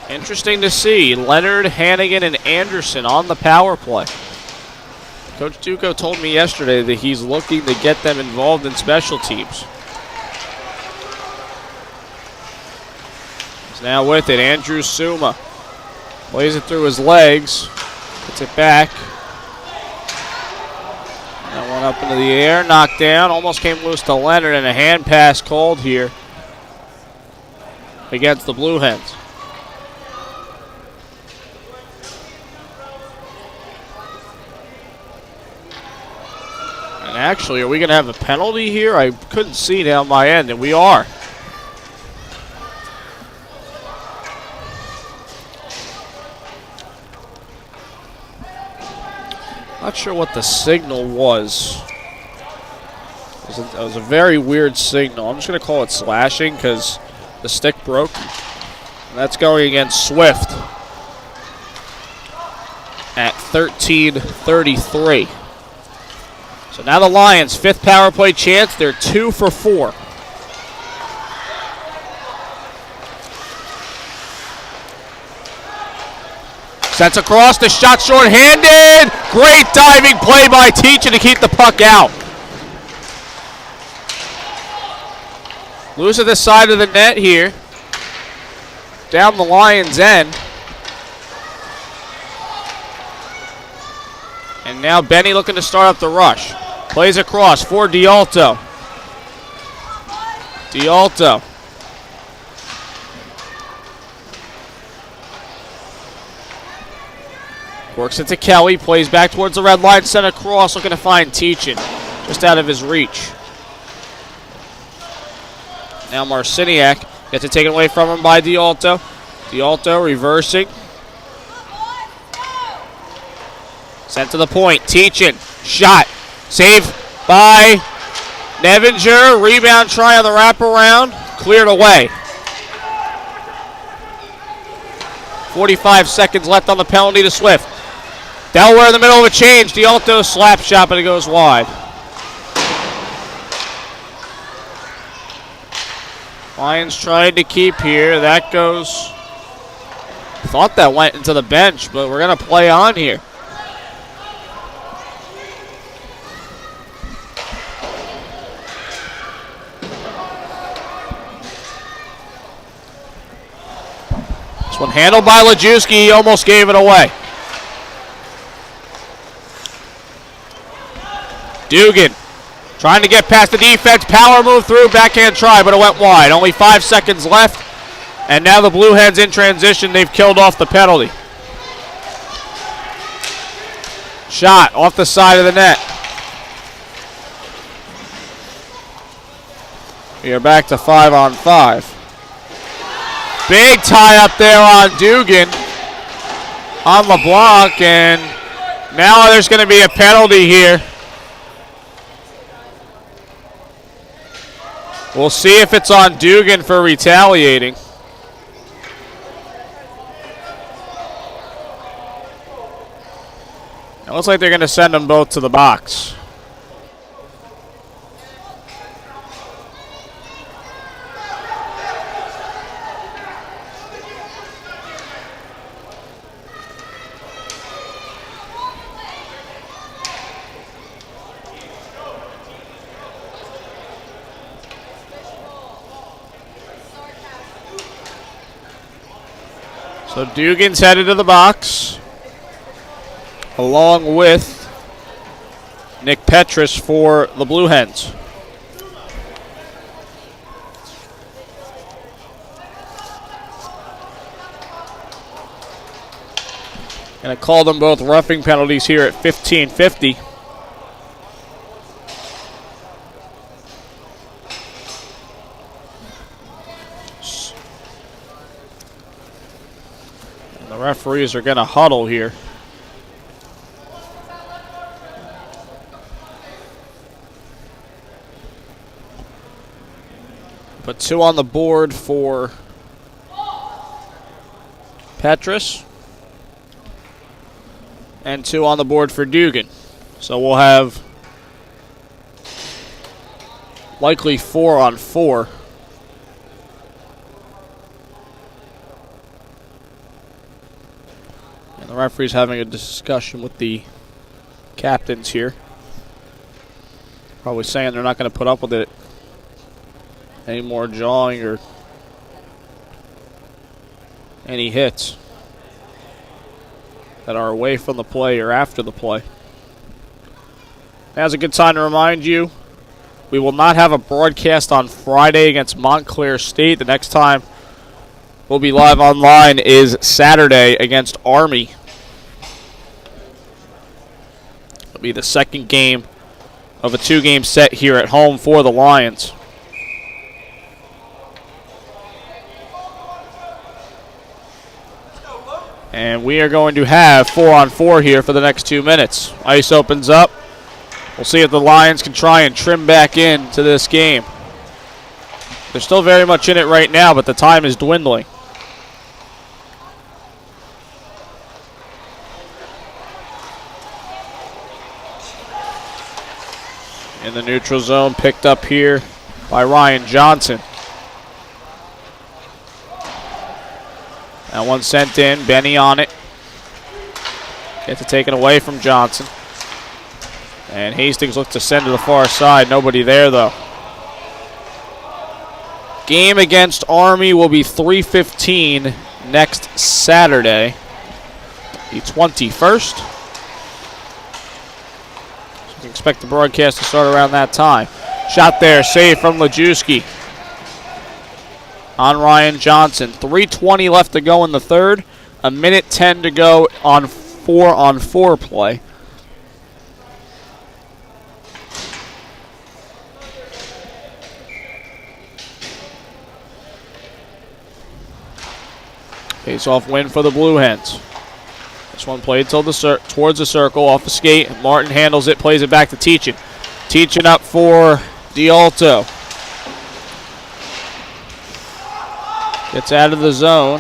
Interesting to see Leonard, Hannigan, and Anderson on the power play. Coach Duco told me yesterday that he's looking to get them involved in special teams. He's now with it. Andrew Suma plays it through his legs. Puts it back. That one up into the air. Knocked down. Almost came loose to Leonard, and a hand pass called here against the Blue Hens. And actually, are we going to have a penalty here? I couldn't see it on my end, and we are. Not sure what the signal was. It was a very weird signal. I'm just going to call it slashing because the stick broke. And that's going against Swift at 13:33. So now the Lions, 5th power play chance. They're 2 for 4. Sets across, the shot short-handed. Great diving play by Teachin to keep the puck out. Loose at the side of the net here. Down the Lions' end. And now Benny looking to start up the rush. Plays across for D'Alto. D'Alto. Works it to Kelly. Plays back towards the red line. Sent across. Looking to find Teachin. Just out of his reach. Now Marciniak gets it taken away from him by D'Alto. D'Alto reversing. Sent to the point. Teachin. Shot. Save by Nevinger. Rebound try on the wraparound. Cleared away. 45 seconds left on the penalty to Swift. Delaware in the middle of a change. D'Alto slap shot, but it goes wide. Lions trying to keep here. That goes. Thought that went into the bench, but we're going to play on here. This one handled by Lajewski. He almost gave it away. Dugan trying to get past the defense. Power move through. Backhand try, but it went wide. Only 5 seconds left. And now the Blue Hens in transition. They've killed off the penalty. Shot off the side of the net. We are back to 5-on-5. Big tie up there on Dugan on LeBlanc, and now there's going to be a penalty here. We'll see if it's on Dugan for retaliating. It looks like they're going to send them both to the box. So Dugan's headed to the box, along with Nick Petrus for the Blue Hens. Going to call them both roughing penalties here at 15:50. Referees are going to huddle here. Put 2 on the board for Petrus and 2 on the board for Dugan. So we'll have likely 4-on-4. The referee's having a discussion with the captains here. Probably saying they're not going to put up with it. Any more jawing or any hits that are away from the play or after the play. Now's a good time to remind you, we will not have a broadcast on Friday against Montclair State. The next time we'll be live online is Saturday against Army. It'll be the second game of a 2-game set here at home for the Lions. And we are going to have 4-on-4 here for the next 2 minutes. Ice opens up. We'll see if the Lions can try and trim back into this game. They're still very much in it right now, but the time is dwindling. In the neutral zone, picked up here by Ryan Johnson. That one sent in, Benny on it. Gets it taken away from Johnson. And Hastings looks to send to the far side. Nobody there, though. Game against Army will be 3:15 next Saturday, the 21st. expect the broadcast to start around that time. Shot there, save from Lajewski. On Ryan Johnson. 3:20 left to go in the third. A minute 10 to go on 4-on-4 play. Face-off win for the Blue Hens. This one played towards the circle, off the skate. Martin handles it, plays it back to Teachin. Teachin up for D'Alto. Gets out of the zone,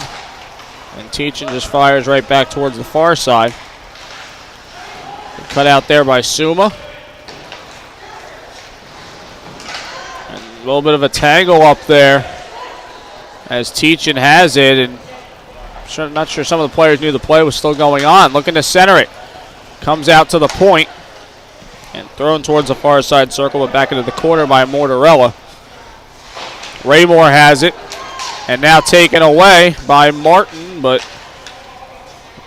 and Teachin just fires right back towards the far side. Cut out there by Suma. And a little bit of a tangle up there as Teachin has it, and not sure some of the players knew the play was still going on. Looking to center it. Comes out to the point and thrown towards the far side circle, but back into the corner by Mortarella. Raymore has it, and now taken away by Martin, but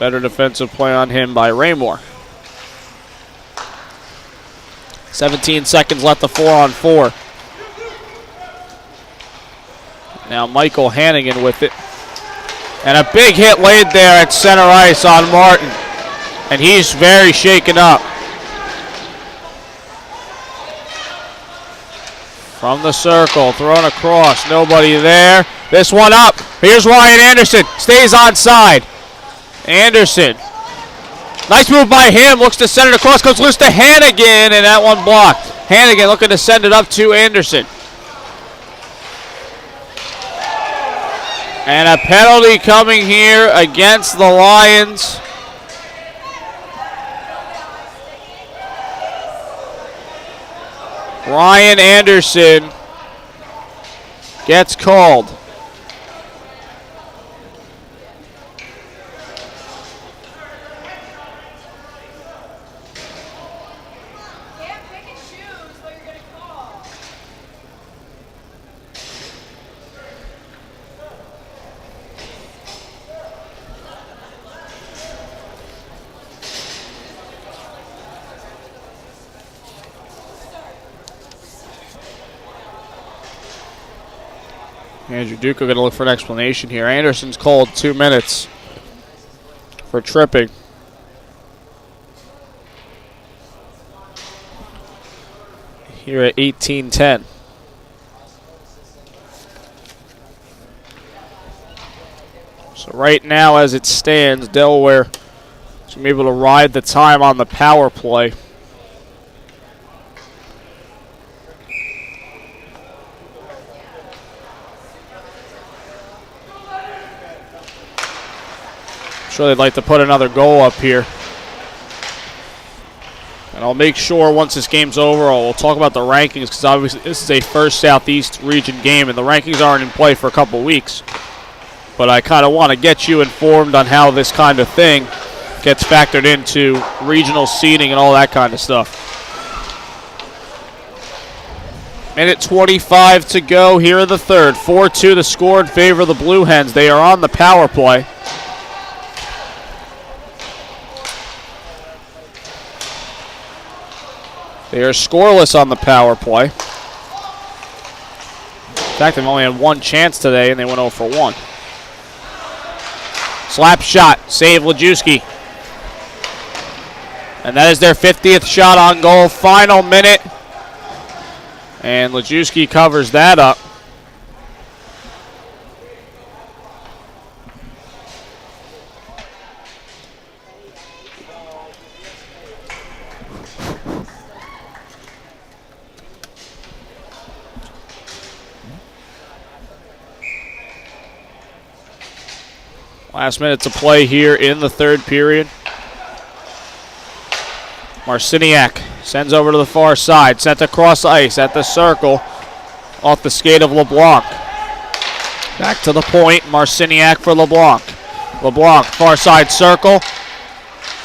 better defensive play on him by Raymore. 17 seconds left to 4-on-4. Now Michael Hannigan with it. And a big hit laid there at center ice on Martin. And he's very shaken up. From the circle, thrown across, nobody there. This one up. Here's Ryan Anderson, stays onside. Anderson, nice move by him, looks to send it across, goes loose to Hannigan, and that one blocked. Hannigan looking to send it up to Anderson. And a penalty coming here against the Lions. Ryan Anderson gets called. Andrew Duca going to look for an explanation here. Anderson's called 2 minutes for tripping. Here at 18:10. So right now as it stands, Delaware is going to be able to ride the time on the power play. Sure they'd like to put another goal up here. And I'll make sure once this game's over, we'll talk about the rankings, because obviously this is a first Southeast region game and the rankings aren't in play for a couple weeks. But I kind of want to get you informed on how this kind of thing gets factored into regional seeding and all that kind of stuff. Minute 25 to go here in the third. 4-2 the score in favor of the Blue Hens. They are on the power play. They are scoreless on the power play. In fact, they've only had one chance today, and they went 0 for 1. Slap shot, save Lajewski. And that is their 50th shot on goal. Final minute. And Lajewski covers that up. Last minute to play here in the third period. Marciniak sends over to the far side. Sent across ice at the circle. Off the skate of LeBlanc. Back to the point. Marciniak for LeBlanc. LeBlanc, far side circle.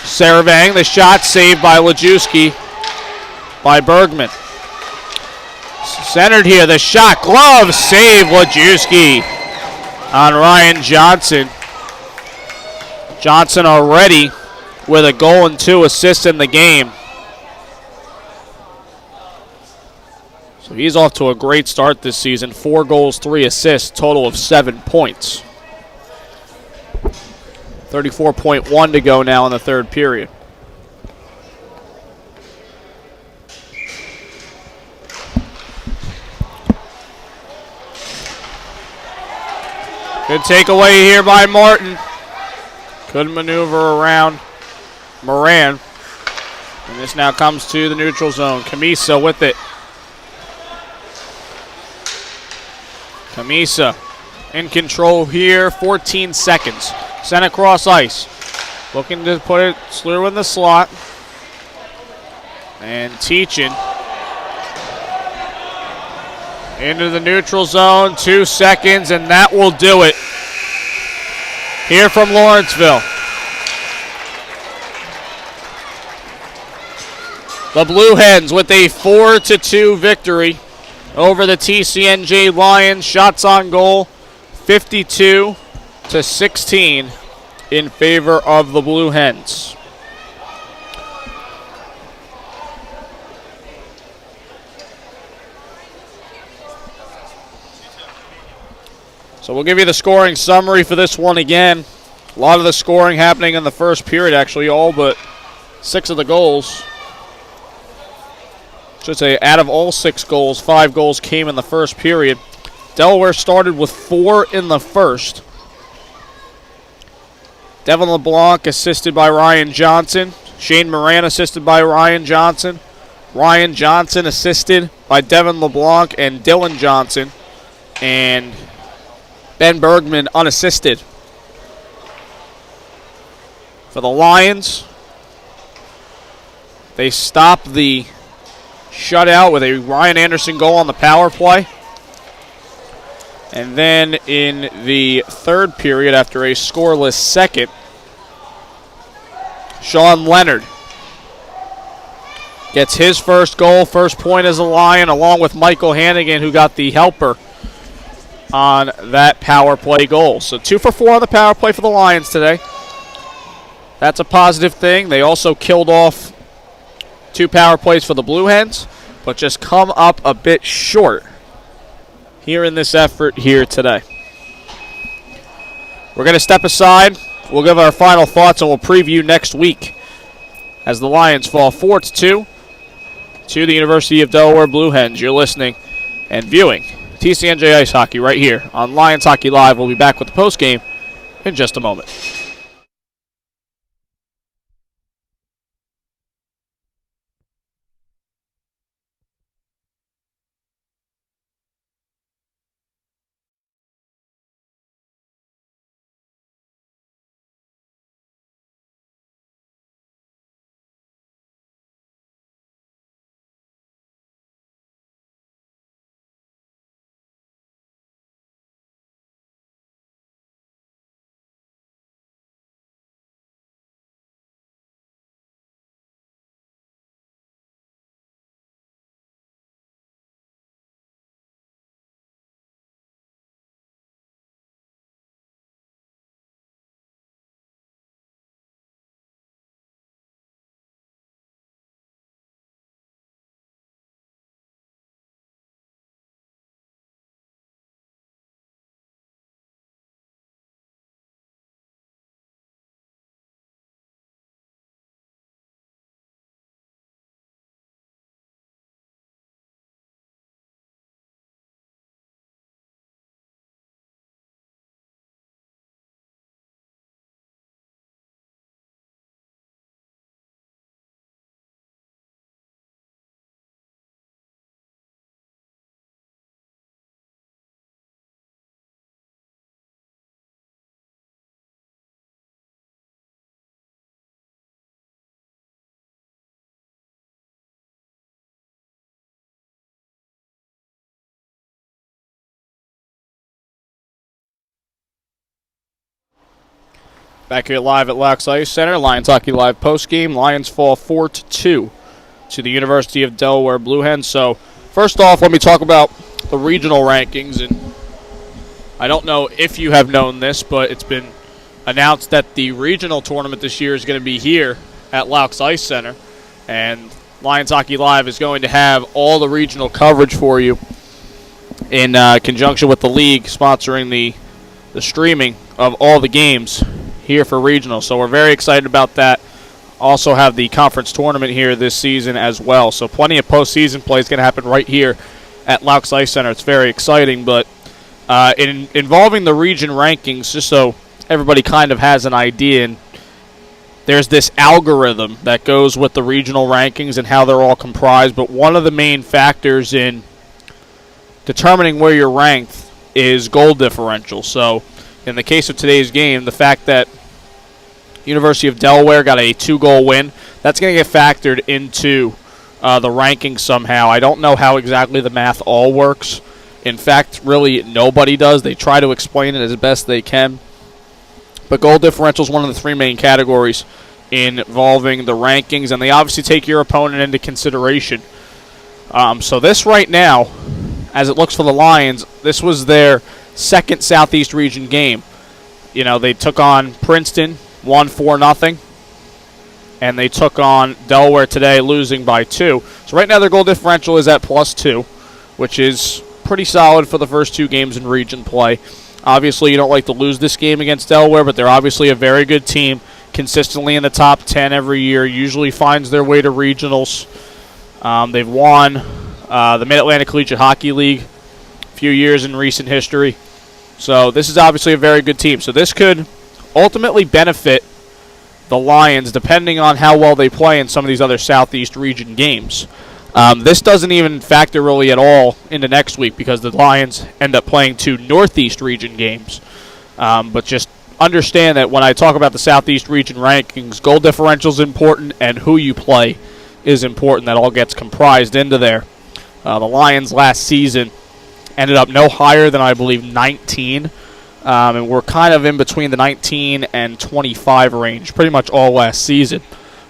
Saravang, the shot saved by Lajewski. By Bergman. Centered here, the shot. Glove save Lajewski on Ryan Johnson. Johnson already with a goal and 2 assists in the game. So he's off to a great start this season. 4 goals, 3 assists, total of 7 points. 34.1 to go now in the third period. Good takeaway here by Martin. Couldn't maneuver around Moran. And this now comes to the neutral zone. Camisa with it. Camisa in control here. 14 seconds. Sent across ice. Looking to put it through in the slot. And Teachin into the neutral zone. 2 seconds, and that will do it. Here from Lawrenceville. The Blue Hens with a 4-2 victory over the TCNJ Lions. Shots on goal, 52-16 in favor of the Blue Hens. So we'll give you the scoring summary for this one again. A lot of the scoring happening in the first period, actually, all but 6 of the goals. Should say, out of all 6 goals, 5 goals came in the first period. Delaware started with 4 in the first. Devin LeBlanc assisted by Ryan Johnson. Shane Moran assisted by Ryan Johnson. Ryan Johnson assisted by Devin LeBlanc and Dylan Johnson. And Ben Bergman unassisted. For the Lions, they stopped the shutout with a Ryan Anderson goal on the power play. And then in the third period, after a scoreless second, Sean Leonard gets his first goal, first point as a Lion, along with Michael Hannigan, who got the helper on that power play goal. So 2 for 4 on the power play for the Lions today. That's a positive thing. They also killed off 2 power plays for the Blue Hens, but just come up a bit short here in this effort here today. We're going to step aside. We'll give our final thoughts and we'll preview next week as the Lions fall 4-2 to the University of Delaware Blue Hens. You're listening and viewing TCNJ Ice Hockey right here on Lions Hockey Live. We'll be back with the postgame in just a moment. Back here live at Laux Ice Center, Lions Hockey Live postgame. Lions fall 4-2 to the University of Delaware Blue Hens. So, first off, let me talk about the regional rankings. And I don't know if you have known this, but it's been announced that the regional tournament this year is going to be here at Laux Ice Center. And Lions Hockey Live is going to have all the regional coverage for you in conjunction with the league sponsoring the streaming of all the games here for regional. So we're very excited about that. Also have the conference tournament here this season as well. So plenty of postseason play is going to happen right here at Laux Ice Center. It's very exciting. But involving the region rankings, just so everybody kind of has an idea, and there's this algorithm that goes with the regional rankings and how they're all comprised. But one of the main factors in determining where you're ranked is goal differential. So in the case of today's game, the fact that University of Delaware got a 2-goal win, that's going to get factored into the rankings somehow. I don't know how exactly the math all works. In fact, really nobody does. They try to explain it as best they can. But goal differential is one of the 3 main categories involving the rankings, and they obviously take your opponent into consideration. So this right now, as it looks for the Lions, this was their second Southeast Region game. You know, they took on Princeton, won 4-0, and they took on Delaware today, losing by 2. So right now their goal differential is at +2, which is pretty solid for the first 2 games in region play. Obviously, you don't like to lose this game against Delaware, but they're obviously a very good team, consistently in the top 10 every year, usually finds their way to regionals. They've won the Mid-Atlantic Collegiate Hockey League a few years in recent history. So this is obviously a very good team. So this could ultimately benefit the Lions depending on how well they play in some of these other Southeast Region games. This doesn't even factor really at all into next week because the Lions end up playing 2 Northeast Region games. But just understand that when I talk about the Southeast Region rankings, goal differential is important and who you play is important. That all gets comprised into there. The Lions last season ended up no higher than, I believe, 19. And we're kind of in between the 19 and 25 range pretty much all last season.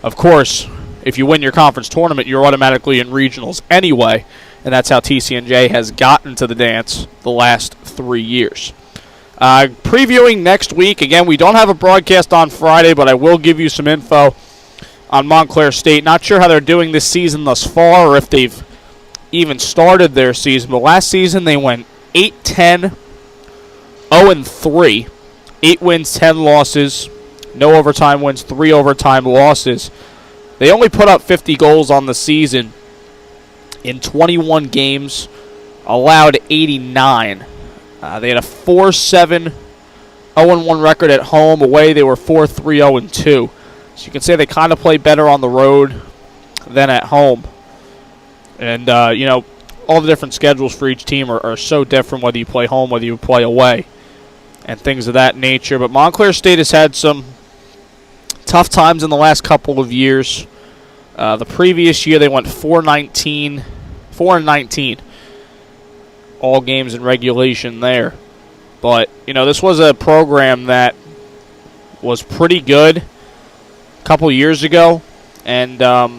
Of course, if you win your conference tournament, you're automatically in regionals anyway, and that's how TCNJ has gotten to the dance the last 3 years. Previewing next week, again, we don't have a broadcast on Friday, but I will give you some info on Montclair State. Not sure how they're doing this season thus far or if they've even started their season, but last season they went 8-10, 0-3, 8 wins, 10 losses, no overtime wins, 3 overtime losses. They only put up 50 goals on the season in 21 games, allowed 89. They had a 4-7, 0-1 record at home. Away, they were 4-3, 0-2. So you can say they kind of play better on the road than at home. And, you know, all the different schedules for each team are so different, whether you play home, whether you play away, and things of that nature. But Montclair State has had some tough times in the last couple of years. The previous year they went 4-19, all games in regulation there. But, you know, this was a program that was pretty good a couple years ago, and they're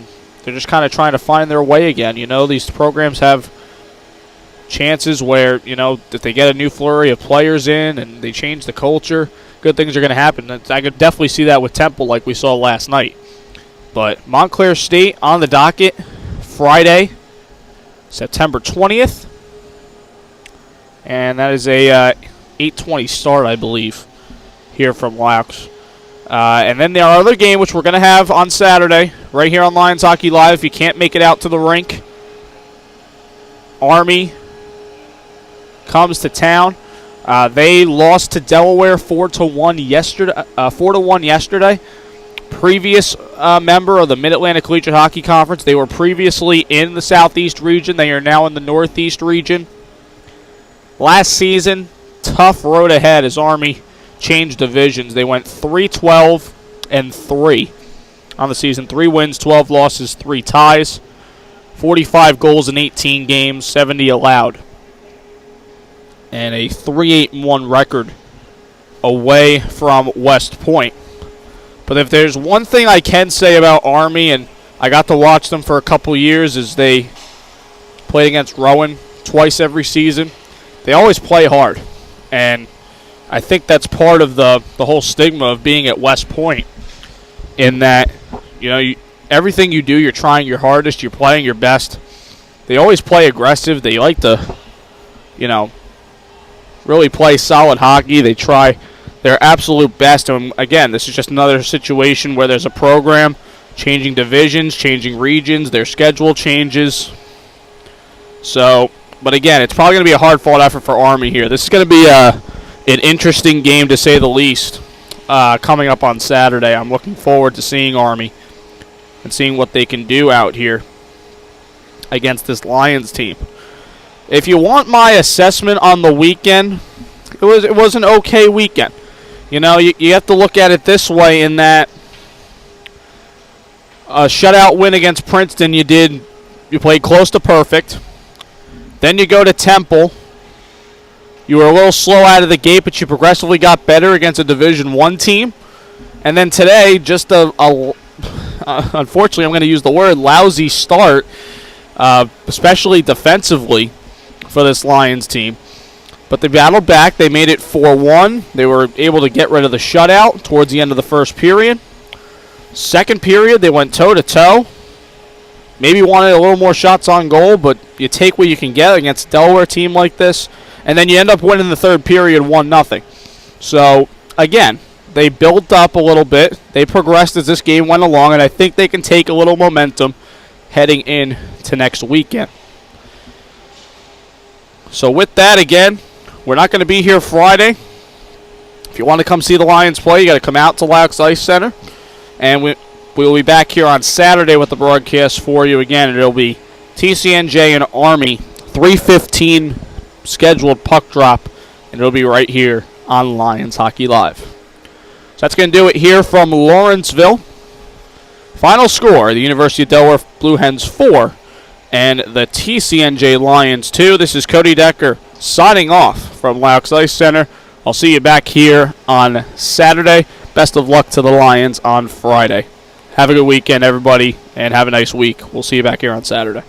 just kind of trying to find their way again. You know, these programs have chances where, you know, if they get a new flurry of players in and they change the culture, good things are going to happen. I could definitely see that with Temple like we saw last night. But Montclair State on the docket Friday, September 20th. And that is a 8:20 start, I believe, here from Laux. And then our other game, which we're going to have on Saturday, right here on Lions Hockey Live. If you can't make it out to the rink, Army comes to town. They lost to Delaware 4-1 yesterday. Previous member of the Mid-Atlantic Collegiate Hockey Conference. They were previously in the Southeast region. They are now in the Northeast region. Last season, tough road ahead as Army changed divisions. They went 3-12-3 on the season. 3 wins, 12 losses, 3 ties. 45 goals in 18 games, 70 allowed. And a 3-8-1 record away from West Point. But if there's one thing I can say about Army, and I got to watch them for a couple years, is they played against Rowan twice every season. They always play hard. And I think that's part of the whole stigma of being at West Point, in that, you know, everything you do, you're trying your hardest, you're playing your best. They always play aggressive. They like to, really play solid hockey. They try their absolute best. And again, this is just another situation where there's a program changing divisions, changing regions, their schedule changes. So, but again, it's probably going to be a hard-fought effort for Army here. This is going to be an interesting game, to say the least, coming up on Saturday. I'm looking forward to seeing Army and seeing what they can do out here against this Lions team. If you want my assessment on the weekend, it was an okay weekend. You have to look at it this way, in that a shutout win against Princeton, you played close to perfect. Then you go to Temple. You were a little slow out of the gate, but you progressively got better against a Division I team. And then today, just unfortunately, I'm going to use the word lousy start, especially defensively for this Lions team. But they battled back. They made it 4-1. They were able to get rid of the shutout towards the end of the first period. Second period, they went toe-to-toe. Maybe wanted a little more shots on goal, but you take what you can get against a Delaware team like this. And then you end up winning the third period 1-0. So, again, they built up a little bit. They progressed as this game went along, and I think they can take a little momentum heading into next weekend. So with that, again, we're not going to be here Friday. If you want to come see the Lions play, you got to come out to Laux Ice Center. And we will be back here on Saturday with the broadcast for you again. And it'll be TCNJ and Army, 3:15 scheduled puck drop. And it'll be right here on Lions Hockey Live. So that's going to do it here from Lawrenceville. Final score, the University of Delaware Blue Hens 4 and the TCNJ Lions 2. This is Cody Decker signing off from Laux Ice Center. I'll see you back here on Saturday. Best of luck to the Lions on Friday. Have a good weekend, everybody, and have a nice week. We'll see you back here on Saturday.